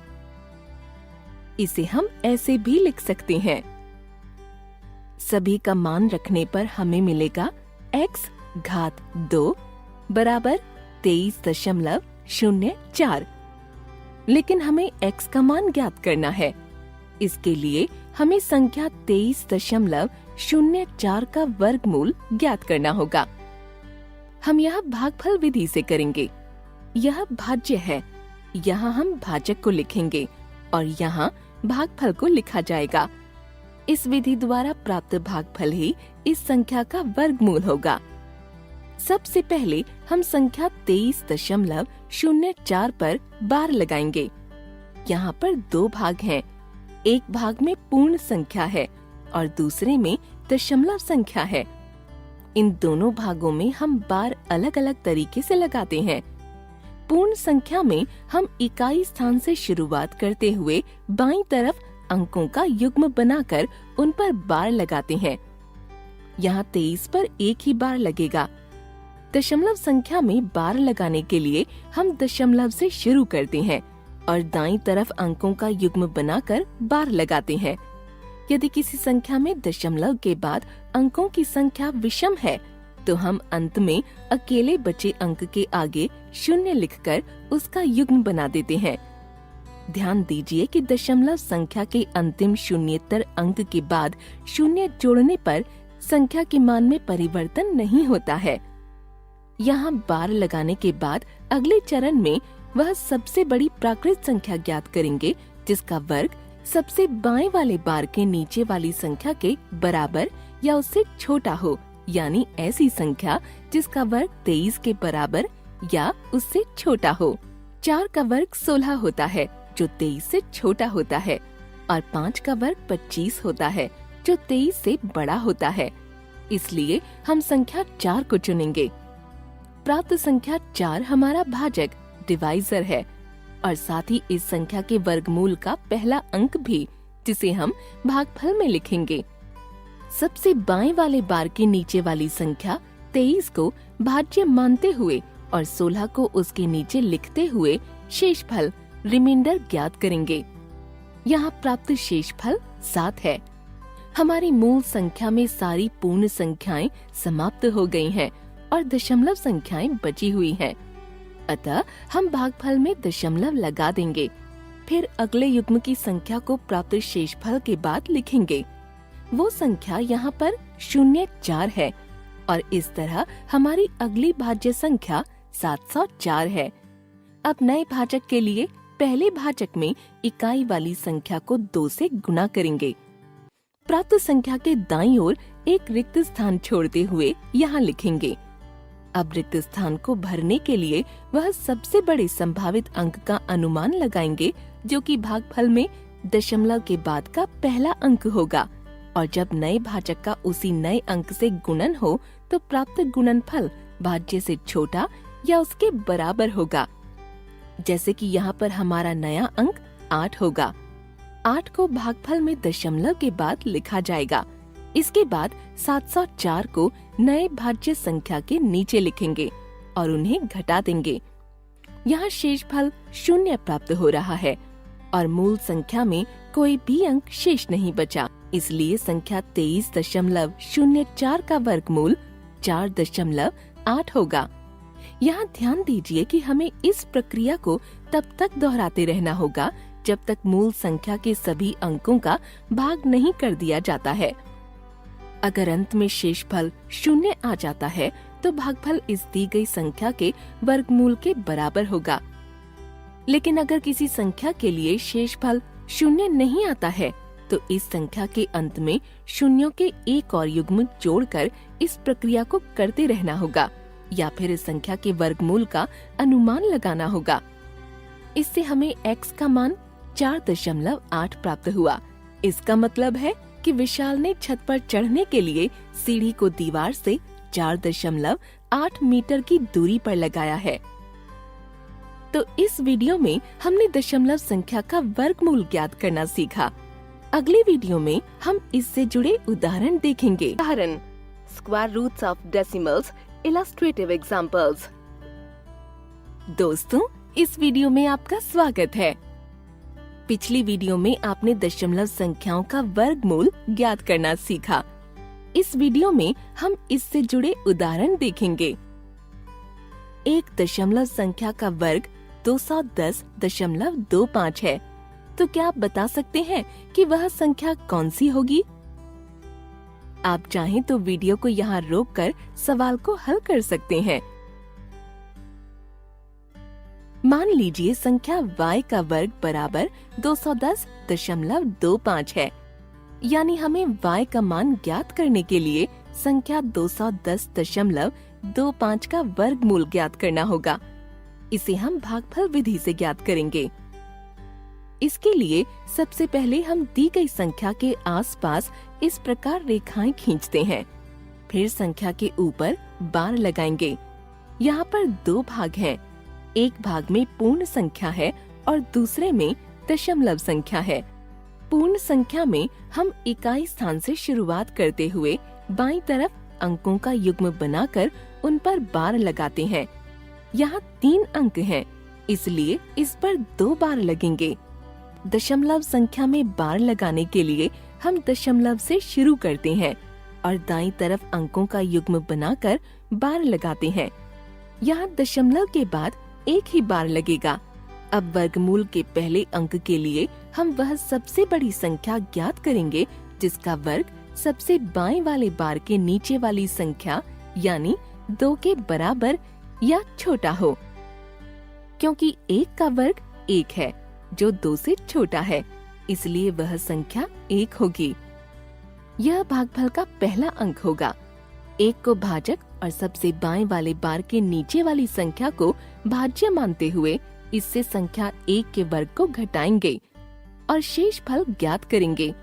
इसे हम ऐसे भी लिख सकते हैं। सभी का मान रखने पर हमें मिलेगा x घात 2 बराबर 23.04। लेकिन हमें x का मान ज्ञात करना है। इसके लिए हमें संख्या 23.04 का वर्गमूल ज्ञात करना होगा। हम यह भागफल विधि से करेंगे। यह भाज्य है, यहाँ हम भाजक को लिखेंगे और यहाँ भागफल को लिखा जाएगा। इस विधि द्वारा प्राप्त भागफल ही इस संख्या का वर्गमूल होगा। सबसे पहले हम संख्या 23.04 पर बार लगाएंगे। यहाँ पर 2 भाग हैं। एक भाग में पूर्ण संख्या है और दूसरे में दशमलव संख्या है। इन दोनों भागों में हम बार अलग अलग तरीके से लगाते हैं। पूर्ण संख्या में हम इकाई स्थान से शुरुआत करते हुए बाईं तरफ अंकों का युग्म बनाकर उन पर बार लगाते हैं। यहाँ 23 पर एक ही बार लगेगा। दशमलव संख्या में बार लगाने के लिए हम दशमलव से शुरू करते हैं और दाईं तरफ अंकों का युग्म बनाकर बार लगाते हैं। यदि किसी संख्या में दशमलव के बाद अंकों की संख्या विषम है, तो हम अंत में अकेले बचे अंक के आगे 0 लिखकर उसका युग्म बना देते हैं। ध्यान दीजिए कि दशमलव संख्या के अंतिम शून्येतर अंक के बाद 0 जोड़ने पर संख्या के मान में परिवर्तन नहीं होता है। यहाँ बार लगाने के बाद अगले चरण में वह सबसे बड़ी प्राकृत संख्या ज्ञात करेंगे जिसका वर्ग सबसे बाएं वाले बार के नीचे वाली संख्या के बराबर या उससे छोटा हो, यानी ऐसी संख्या जिसका वर्ग 23 के बराबर या उससे छोटा हो। 4 का वर्ग 16 होता है जो 23 से छोटा होता है और 5 का वर्ग 25 होता है जो 23 से बड़ा होता है। इसलिए हम संख्या 4 को चुनेंगे। प्राप्त संख्या 4 हमारा भाजक डिवाइजर है और साथ ही इस संख्या के वर्गमूल का पहला अंक भी, जिसे हम भागफल में लिखेंगे। सबसे बाएं वाले बार के नीचे वाली संख्या 23 को भाज्य मानते हुए और 16 को उसके नीचे लिखते हुए शेषफल रिमाइंडर ज्ञात करेंगे। यहाँ प्राप्त शेषफल 7 है। हमारी मूल संख्या में सारी पूर्ण संख्याएं समाप्त हो गई हैं और दशमलव संख्याएं बची हुई हैं। अतः हम भागफल में दशमलव लगा देंगे। फिर अगले युग्म की संख्या को प्राप्त शेषफल के बाद लिखेंगे। वो संख्या यहाँ पर 04 है और इस तरह हमारी अगली भाज्य संख्या 704 है। अब नए भाजक के लिए पहले भाजक में इकाई वाली संख्या को 2 से गुणा करेंगे। प्राप्त संख्या के दाईं ओर एक रिक्त स्थान छोड़ते हुए यहाँ लिखेंगे। अब रिक्त स्थान को भरने के लिए वह सबसे बड़े संभावित अंक का अनुमान लगाएंगे, जो कि भागफल में दशमलव के बाद का पहला अंक होगा। और जब नए भाजक का उसी नए अंक से गुणन हो तो प्राप्त गुणनफल भाज्य से छोटा या उसके बराबर होगा। जैसे कि यहाँ पर हमारा नया अंक 8 होगा। 8 को भागफल में दशमलव के बाद लिखा जाएगा। इसके बाद 704 को नए भाज्य संख्या के नीचे लिखेंगे और उन्हें घटा देंगे। यहाँ शेषफल 0 प्राप्त हो रहा है और मूल संख्या में कोई भी अंक शेष नहीं बचा। इसलिए संख्या 23.04 का वर्गमूल 4.8 होगा। यहाँ ध्यान दीजिए कि हमें इस प्रक्रिया को तब तक दोहराते रहना होगा जब तक मूल संख्या के सभी अंकों का भाग नहीं कर दिया जाता है। अगर अंत में शेषफल 0 आ जाता है तो भागफल इस दी गई संख्या के वर्गमूल के बराबर होगा। लेकिन अगर किसी संख्या के लिए शेषफल 0 नहीं आता है तो इस संख्या के अंत में शून्यों के एक और युग्म जोड़कर इस प्रक्रिया को करते रहना होगा या फिर इस संख्या के वर्गमूल का अनुमान लगाना होगा। इससे हमें x का मान 4.8 प्राप्त हुआ। इसका मतलब है कि विशाल ने छत पर चढ़ने के लिए सीढ़ी को दीवार से 4.8 मीटर की दूरी पर लगाया है। तो इस वीडियो में हमने दशमलव संख्या का वर्गमूल ज्ञात करना सीखा। अगले वीडियो में हम इससे जुड़े उदाहरण देखेंगे। उदाहरण square roots of decimals, illustrative examples. दोस्तों, इस वीडियो में आपका स्वागत है। पिछली वीडियो में आपने दशमलव संख्याओं का वर्गमूल ज्ञात करना सीखा। इस वीडियो में हम इससे जुड़े उदाहरण देखेंगे। एक दशमलव संख्या का वर्ग 210.25 है, तो क्या आप बता सकते हैं कि वह संख्या कौन सी होगी? आप चाहें तो वीडियो को यहाँ रोककर सवाल को हल कर सकते हैं। मान लीजिए संख्या y का वर्ग बराबर 210.25 है, यानी हमें y का मान ज्ञात करने के लिए संख्या 210.25 का वर्गमूल ज्ञात करना होगा। इसे हम भागफल विधि से ज्ञात करेंगे। इसके लिए सबसे पहले हम दी गई संख्या के आसपास इस प्रकार रेखाएं खींचते हैं। फिर संख्या के ऊपर बार लगाएंगे। यहाँ पर 2 भाग हैं। एक भाग में पूर्ण संख्या है और दूसरे में दशमलव संख्या है। पूर्ण संख्या में हम इकाई स्थान से शुरुआत करते हुए बाईं तरफ अंकों का युग्म बनाकर उन पर बार लगाते हैं। यहाँ 3 अंक हैं, इसलिए इस पर 2 बार लगेंगे। दशमलव संख्या में बार लगाने के लिए हम दशमलव से शुरू करते हैं और दाईं तरफ अंकों का युग्म बनाकर बार लगाते हैं। यहाँ दशमलव के बाद एक ही बार लगेगा। अब वर्गमूल के पहले अंक के लिए हम वह सबसे बड़ी संख्या ज्ञात करेंगे जिसका वर्ग सबसे बाएं वाले बार के नीचे वाली संख्या यानी 2 के बराबर या छोटा हो। क्योंकि 1 का वर्ग 1 है जो 2 से छोटा है, इसलिए वह संख्या 1 होगी। यह भागफल का पहला अंक होगा। 1 को भाजक और सबसे बाएं वाले बार के नीचे वाली संख्या को भाज्य मानते हुए इससे संख्या 1 के वर्ग को घटाएंगे और शेषफल ज्ञात करेंगे।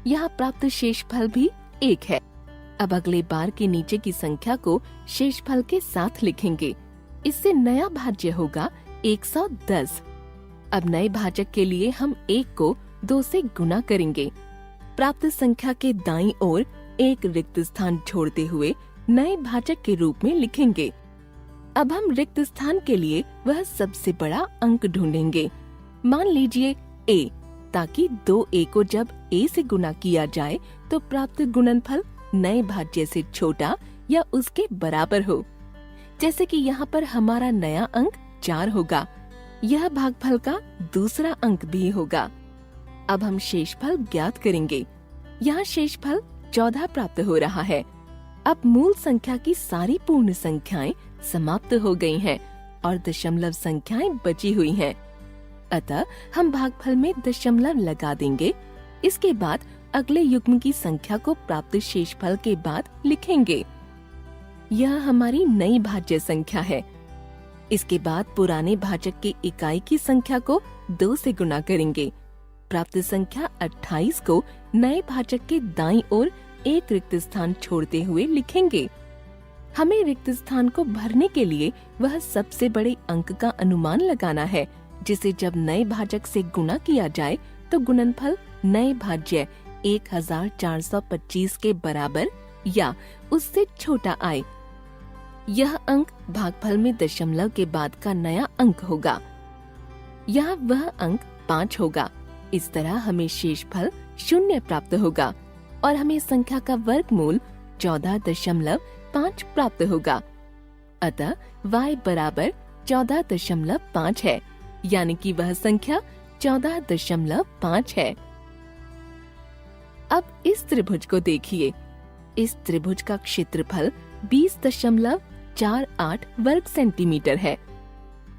यहाँ प्राप्त शेषफल भी 1 है। अब अगले बार के नीचे की संख्या को शेषफल के साथ लिखेंगे। इससे नया भाज्य होगा 110। अब नए भाजक के लिए हम 1 को 2 से गुना करेंगे। प्राप्त संख्या के दाईं ओर एक रिक्त स्थान छोड़ते हुए नए भाजक के रूप में लिखेंगे। अब हम रिक्त स्थान के लिए वह सबसे बड़ा अंक ढूंढेंगे। मान लीजिए a, ताकि 2a को जब a से गुना किया जाए तो प्राप्त गुणनफल नए भाज्य से छोटा या उसके बराबर हो। जैसे कि यहाँ पर हमारा नया अंक 4 होगा, यह भागफल का दूसरा अंक भी होगा। अब हम शेषफल ज्ञात करेंगे। यहाँ शेषफल 14 प्राप्त हो रहा है। अब मूल संख्या की सारी पूर्ण संख्याएं समाप्त हो गई हैं और दशमलव संख्याएं बची हुई हैं। अतः हम भागफल में दशमलव लगा देंगे। इसके बाद अगले युग्म की संख्या को प्राप्त शेषफल के बाद लिखेंगे। यह हमारी नई भाज्य संख्या है। इसके बाद पुराने भाजक के इकाई की संख्या को 2 से गुना करेंगे। प्राप्त संख्या 28 को नए भाजक के दाईं ओर एक रिक्त स्थान छोड़ते हुए लिखेंगे। हमें रिक्त स्थान को भरने के लिए वह सबसे बड़े अंक का अनुमान लगाना है, जिसे जब नए भाजक से गुणा किया जाए तो गुणनफल नए भाज्य 1425 के बराबर या उससे छोटा आए। यह अंक भागफल में दशमलव के बाद का नया अंक होगा। यह वह अंक 5 होगा। इस तरह हमें शेषफल 0 प्राप्त होगा और हमें संख्या का वर्गमूल 14.5 प्राप्त होगा। अतः y बराबर 14.5 है, यानी कि वह संख्या 14.5 है। अब इस त्रिभुज को देखिए। इस त्रिभुज का क्षेत्रफल 20.48 वर्ग सेंटीमीटर है।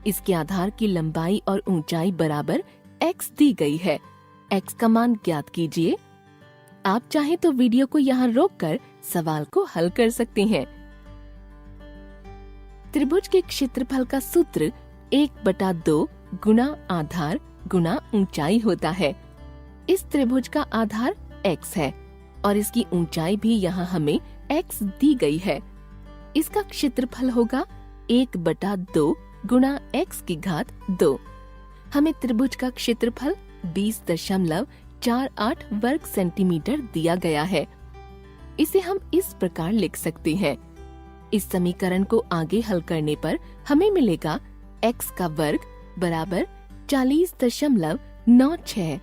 इसके आधार की लंबाई और ऊंचाई बराबर x दी गई है। x का मान ज्ञात कीजिए। आप चाहें तो वीडियो को यहाँ रोककर सवाल को हल कर सकते हैं। त्रिभुज के क्षेत्रफल का सूत्र 1/2 गुना आधार गुना ऊंचाई होता है। इस त्रिभुज का आधार x है और इसकी ऊंचाई भी यहाँ हमें x दी गई है। इसका क्षेत्रफल होगा 1/2 गुना x की घात 2। हमें त्रिभुज का क्षेत्रफल 20.48 वर्ग सेंटीमीटर दिया गया है। इसे हम इस प्रकार लिख सकते हैं। इस समीकरण को आगे हल करने पर हमें मिलेगा x का वर्ग बराबर 40.96।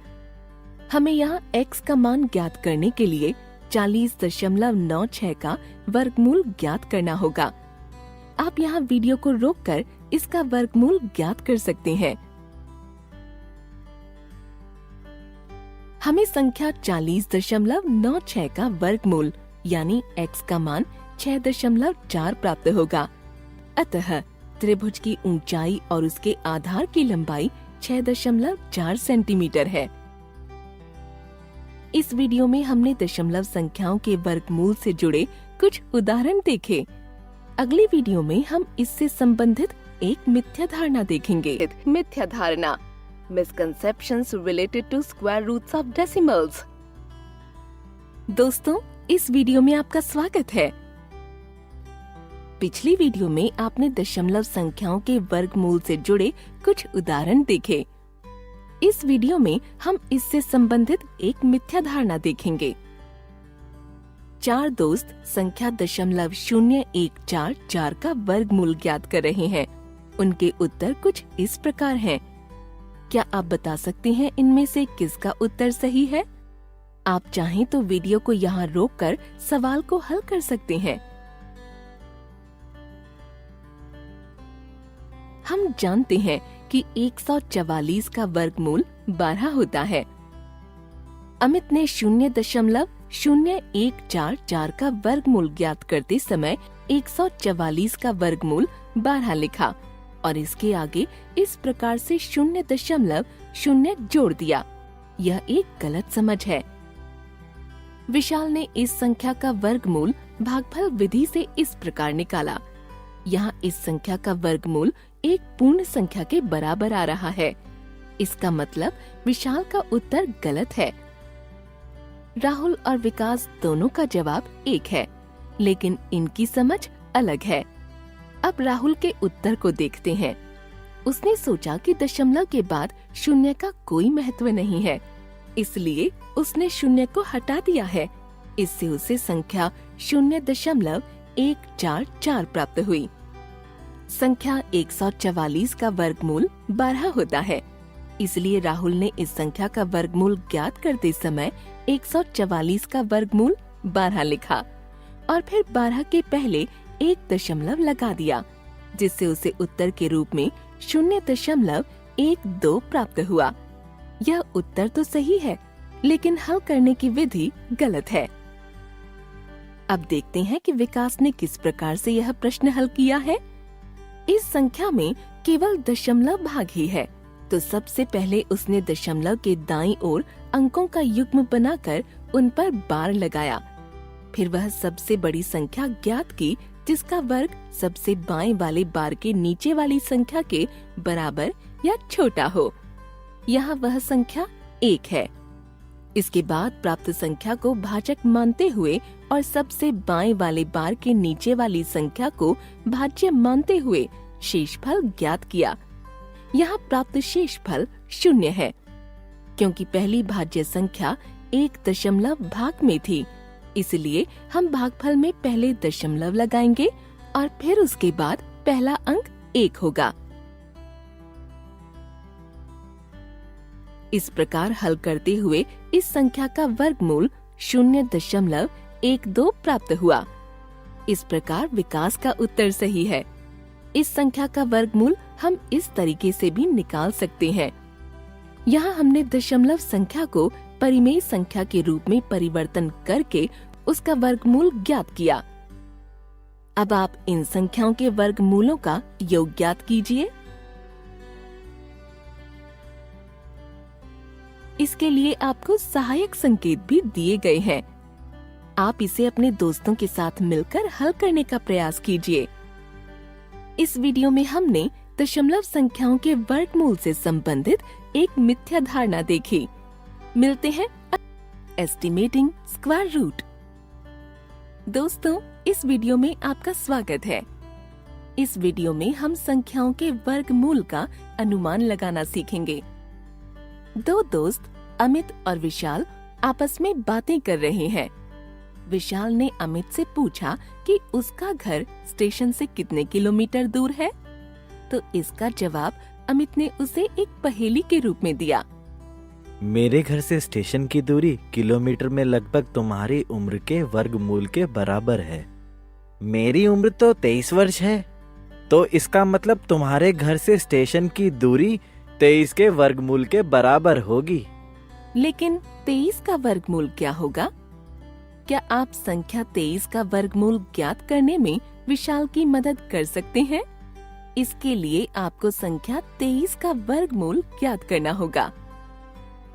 हमें यहाँ x का मान ज्ञात करने के लिए 40.96 का वर्गमूल ज्ञात करना होगा। आप यहाँ वीडियो को रोककर इसका वर्गमूल ज्ञात कर सकते हैं। हमें संख्या 40.96 का वर्गमूल यानी x का मान 6.4 प्राप्त होगा। अतः त्रिभुज की ऊंचाई और उसके आधार की लंबाई 6.4 सेंटीमीटर है। इस वीडियो में हमने दशमलव संख्याओं के वर्गमूल से जुड़े कुछ उदाहरण देखे। अगली वीडियो में हम इससे संबंधित एक मिथ्या धारणा देखेंगे। मिथ्या धारणा, misconceptions related to square roots of decimals। दोस्तों, इस वीडियो में आपका स्वागत है। पिछली वीडियो में आपने दशमलव संख्याओं के वर्गमूल से जुड़े कुछ उदाहरण देखे। इस वीडियो में हम इससे संबंधित एक मिथ्या धारणा देखेंगे। 4 दोस्त संख्या 0.0144 का वर्गमूल ज्ञात कर रहे हैं। उनके उत्तर कुछ इस प्रकार हैं। क्या आप बता सकते हैं इनमें से किसका उत्तर सही है? आप चाहें तो वीडियो को यहाँ रोककर सवाल को हल कर सकते हैं। हम जानते हैं कि 144 का वर्गमूल 12 होता है। अमित ने 0.0144 का वर्गमूल ज्ञात करते समय 144 का वर्गमूल 12 लिखा और इसके आगे इस प्रकार से 0.0 जोड़ दिया। यह एक गलत समझ है। विशाल ने इस संख्या का वर्गमूल भागफल विधि से इस प्रकार निकाला। यहाँ इस संख्या का वर्गमूल एक पूर्ण संख्या के बराबर आ रहा है। इसका मतलब विशाल का उत्तर गलत है। राहुल और विकास दोनों का जवाब एक है। लेकिन इनकी समझ अलग है। अब राहुल के उत्तर को देखते हैं। उसने सोचा कि दशमलव के बाद शून्य का कोई महत्व नहीं है, इसलिए उसने शून्य को हटा दिया है। इससे उसे संख्या 0.144 प्राप्त हुई। संख्या 144 का वर्गमूल 12 होता है, इसलिए राहुल ने इस संख्या का वर्गमूल ज्ञात करते समय 144 का वर्गमूल 12 लिखा और फिर 12 के पहले एक दशमलव लगा दिया, जिससे उसे उत्तर के रूप में 0.12 प्राप्त हुआ। यह उत्तर तो सही है, लेकिन हल करने की विधि गलत है। अब देखते हैं कि विकास ने किस प्रकार से यह प्रश्न हल किया है। इस संख्या में केवल दशमलव भाग ही है, तो सबसे पहले उसने दशमलव के दाईं ओर अंकों का युग्म बनाकर उन पर बार लगाया। फिर वह सबसे बड़ी संख्या ज्ञात की, जिसका वर्ग सबसे बाएं वाले बार के नीचे वाली संख्या के बराबर या छोटा हो। यहाँ वह संख्या 1 है। इसके बाद प्राप्त संख्या को भाजक मानते हुए और सबसे बाएं वाले बार के नीचे वाली संख्या को भाज्य मानते हुए शेषफल ज्ञात किया। यहाँ प्राप्त शेषफल 0 है, क्योंकि पहली भाज्य संख्या 1 दशमलव भाग में थी, इसलिए हम भागफल में पहले दशमलव लगाएंगे और फिर उसके बाद पहला अंक 1 होगा। इस प्रकार हल करते हुए इस संख्या का वर्गमूल 0.12 प्राप्त हुआ। इस प्रकार विकास का उत्तर सही है। इस संख्या का वर्गमूल हम इस तरीके से भी निकाल सकते हैं। यहाँ हमने दशमलव संख्या को परिमेय संख्या के रूप में परिवर्तन करके उसका वर्गमूल ज्ञात किया। अब आप इन संख्याओं के वर्गमूलों का योग ज्ञात कीजिए। इसके लिए आपको सहायक संकेत भी दिए गए हैं। आप इसे अपने दोस्तों के साथ मिलकर हल करने का प्रयास कीजिए। इस वीडियो में हमने दशमलव संख्याओं के वर्गमूल से संबंधित एक मिथ्या धारणा देखी। मिलते हैं एस्टिमेटिंग स्क्वायर रूट। दोस्तों, इस वीडियो में आपका स्वागत है। इस वीडियो में हम संख्याओं के वर्गमूल का अनुमान लगाना सीखेंगे। दो दोस्त अमित और विशाल आपस में बातें कर रहे हैं। विशाल ने अमित से पूछा कि उसका घर स्टेशन से कितने किलोमीटर दूर है, तो इसका जवाब अमित ने उसे एक पहेली के रूप में दिया। मेरे घर से स्टेशन की दूरी किलोमीटर में लगभग तुम्हारी उम्र के वर्गमूल के बराबर है। मेरी उम्र तो 23 वर्ष है, तो इसका मतलब तुम्हारे घर से स्टेशन की दूरी 23 के वर्गमूल के बराबर होगी। लेकिन 23 का वर्गमूल क्या होगा? क्या आप संख्या 23 का वर्गमूल ज्ञात करने में विशाल की मदद कर सकते हैं? इसके लिए आपको संख्या 23 का वर्गमूल ज्ञात करना होगा।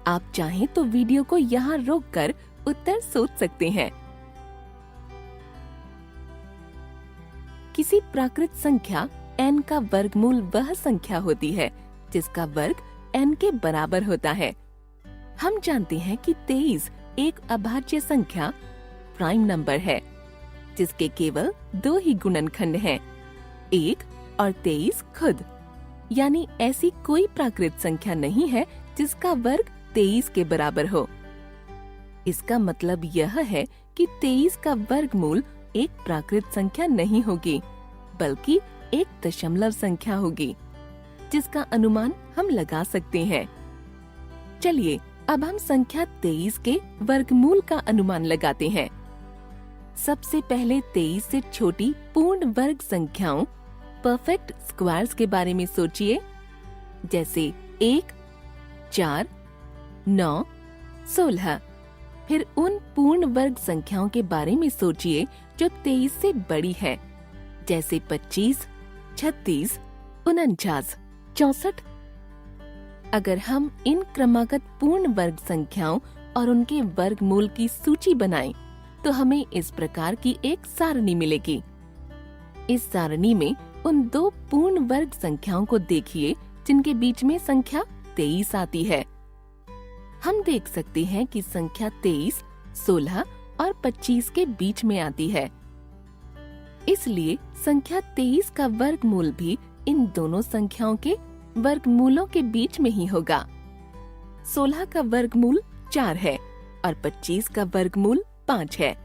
आप चाहें तो वीडियो को यहाँ रोककर उत्तर सोच सकते हैं। किसी प्राकृत संख्या n का वर्गमूल वह संख्या होती है जिसका वर्ग n के बराबर होता है। हम जानते हैं कि 23 एक अभाज्य संख्या प्राइम नंबर है, जिसके केवल 2 ही गुणनखंड हैं, 1 और 23 खुद। यानी ऐसी कोई प्राकृत संख्या नहीं है जिसका वर्ग 23 के बराबर हो। इसका मतलब यह है कि 23 का वर्गमूल एक प्राकृत संख्या नहीं होगी, बल्कि एक दशमलव संख्या होगी, जिसका अनुमान हम लगा सकते हैं। चलिए अब हम संख्या 23 के वर्गमूल का अनुमान लगाते हैं। सबसे पहले 23 से छोटी पूर्ण वर्ग संख्याओं परफेक्ट स्क्वायर्स के बारे में सोचिए, जैसे 1, 4, 9, 16। फिर उन पूर्ण वर्ग संख्याओं के बारे में सोचिए जो 23 से बड़ी है, जैसे 25, 36, 49, 64। अगर हम इन क्रमागत पूर्ण वर्ग संख्याओं और उनके वर्गमूल की सूची बनाएं, तो हमें इस प्रकार की एक सारणी मिलेगी। इस सारणी में उन 2 पूर्ण वर्ग संख्याओं को देखिए जिनके बीच में संख्या 23 आती है। हम देख सकते हैं कि संख्या 23, 16 और 25 के बीच में आती है। इसलिए संख्या 23 का वर्गमूल भी इन दोनों संख्याओं के वर्गमूलों के बीच में ही होगा। 16 का वर्गमूल 4 है और 25 का वर्गमूल 5 है।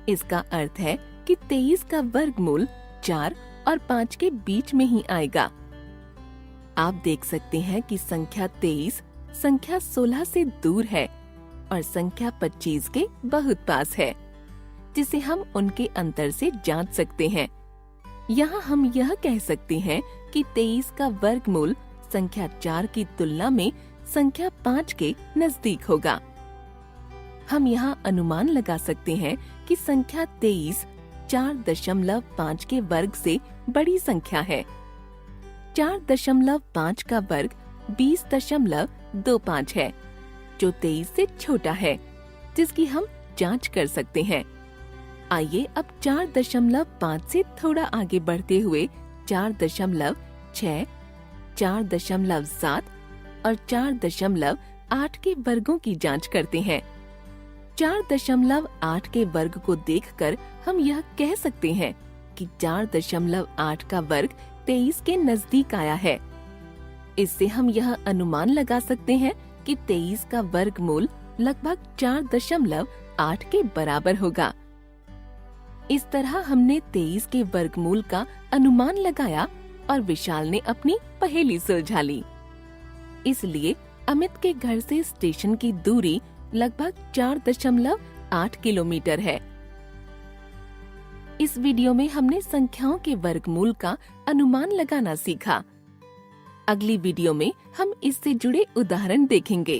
इसका अर्थ है कि 23 का वर्गमूल 4 और 5 के बीच में ही आएगा। आप देख सकते हैं कि संख्या 23 संख्या 16 से दूर है और संख्या 25 के बहुत पास है, जिसे हम उनके अंतर से जांच सकते हैं। यहाँ हम यह कह सकते हैं कि 23 का वर्गमूल संख्या 4 की तुलना में संख्या 5 के नजदीक होगा। हम यहाँ अनुमान लगा सकते हैं कि संख्या 23 4.5 के वर्ग से बड़ी संख्या है। 4.5 का वर्ग 20.25 है, जो 23 से छोटा है, जिसकी हम जांच कर सकते हैं। आइए अब 4.5 से थोड़ा आगे बढ़ते हुए 4.6, 4.7 और 4.8 के वर्गों की जांच करते हैं। 4.8 के वर्ग को देखकर हम यह कह सकते हैं कि 4.8 का वर्ग 23 के नजदीक आया है। इससे हम यह अनुमान लगा सकते हैं कि 23 का वर्गमूल लगभग 4.8 के बराबर होगा। इस तरह हमने 23 के वर्गमूल का अनुमान लगाया और विशाल ने अपनी पहेली सुलझा ली। इसलिए अमित के घर से स्टेशन की दूरी लगभग 4.8 किलोमीटर है। इस वीडियो में हमने संख्याओं के वर्गमूल का अनुमान लगाना सीखा। अगली वीडियो में हम इससे जुड़े उदाहरण देखेंगे।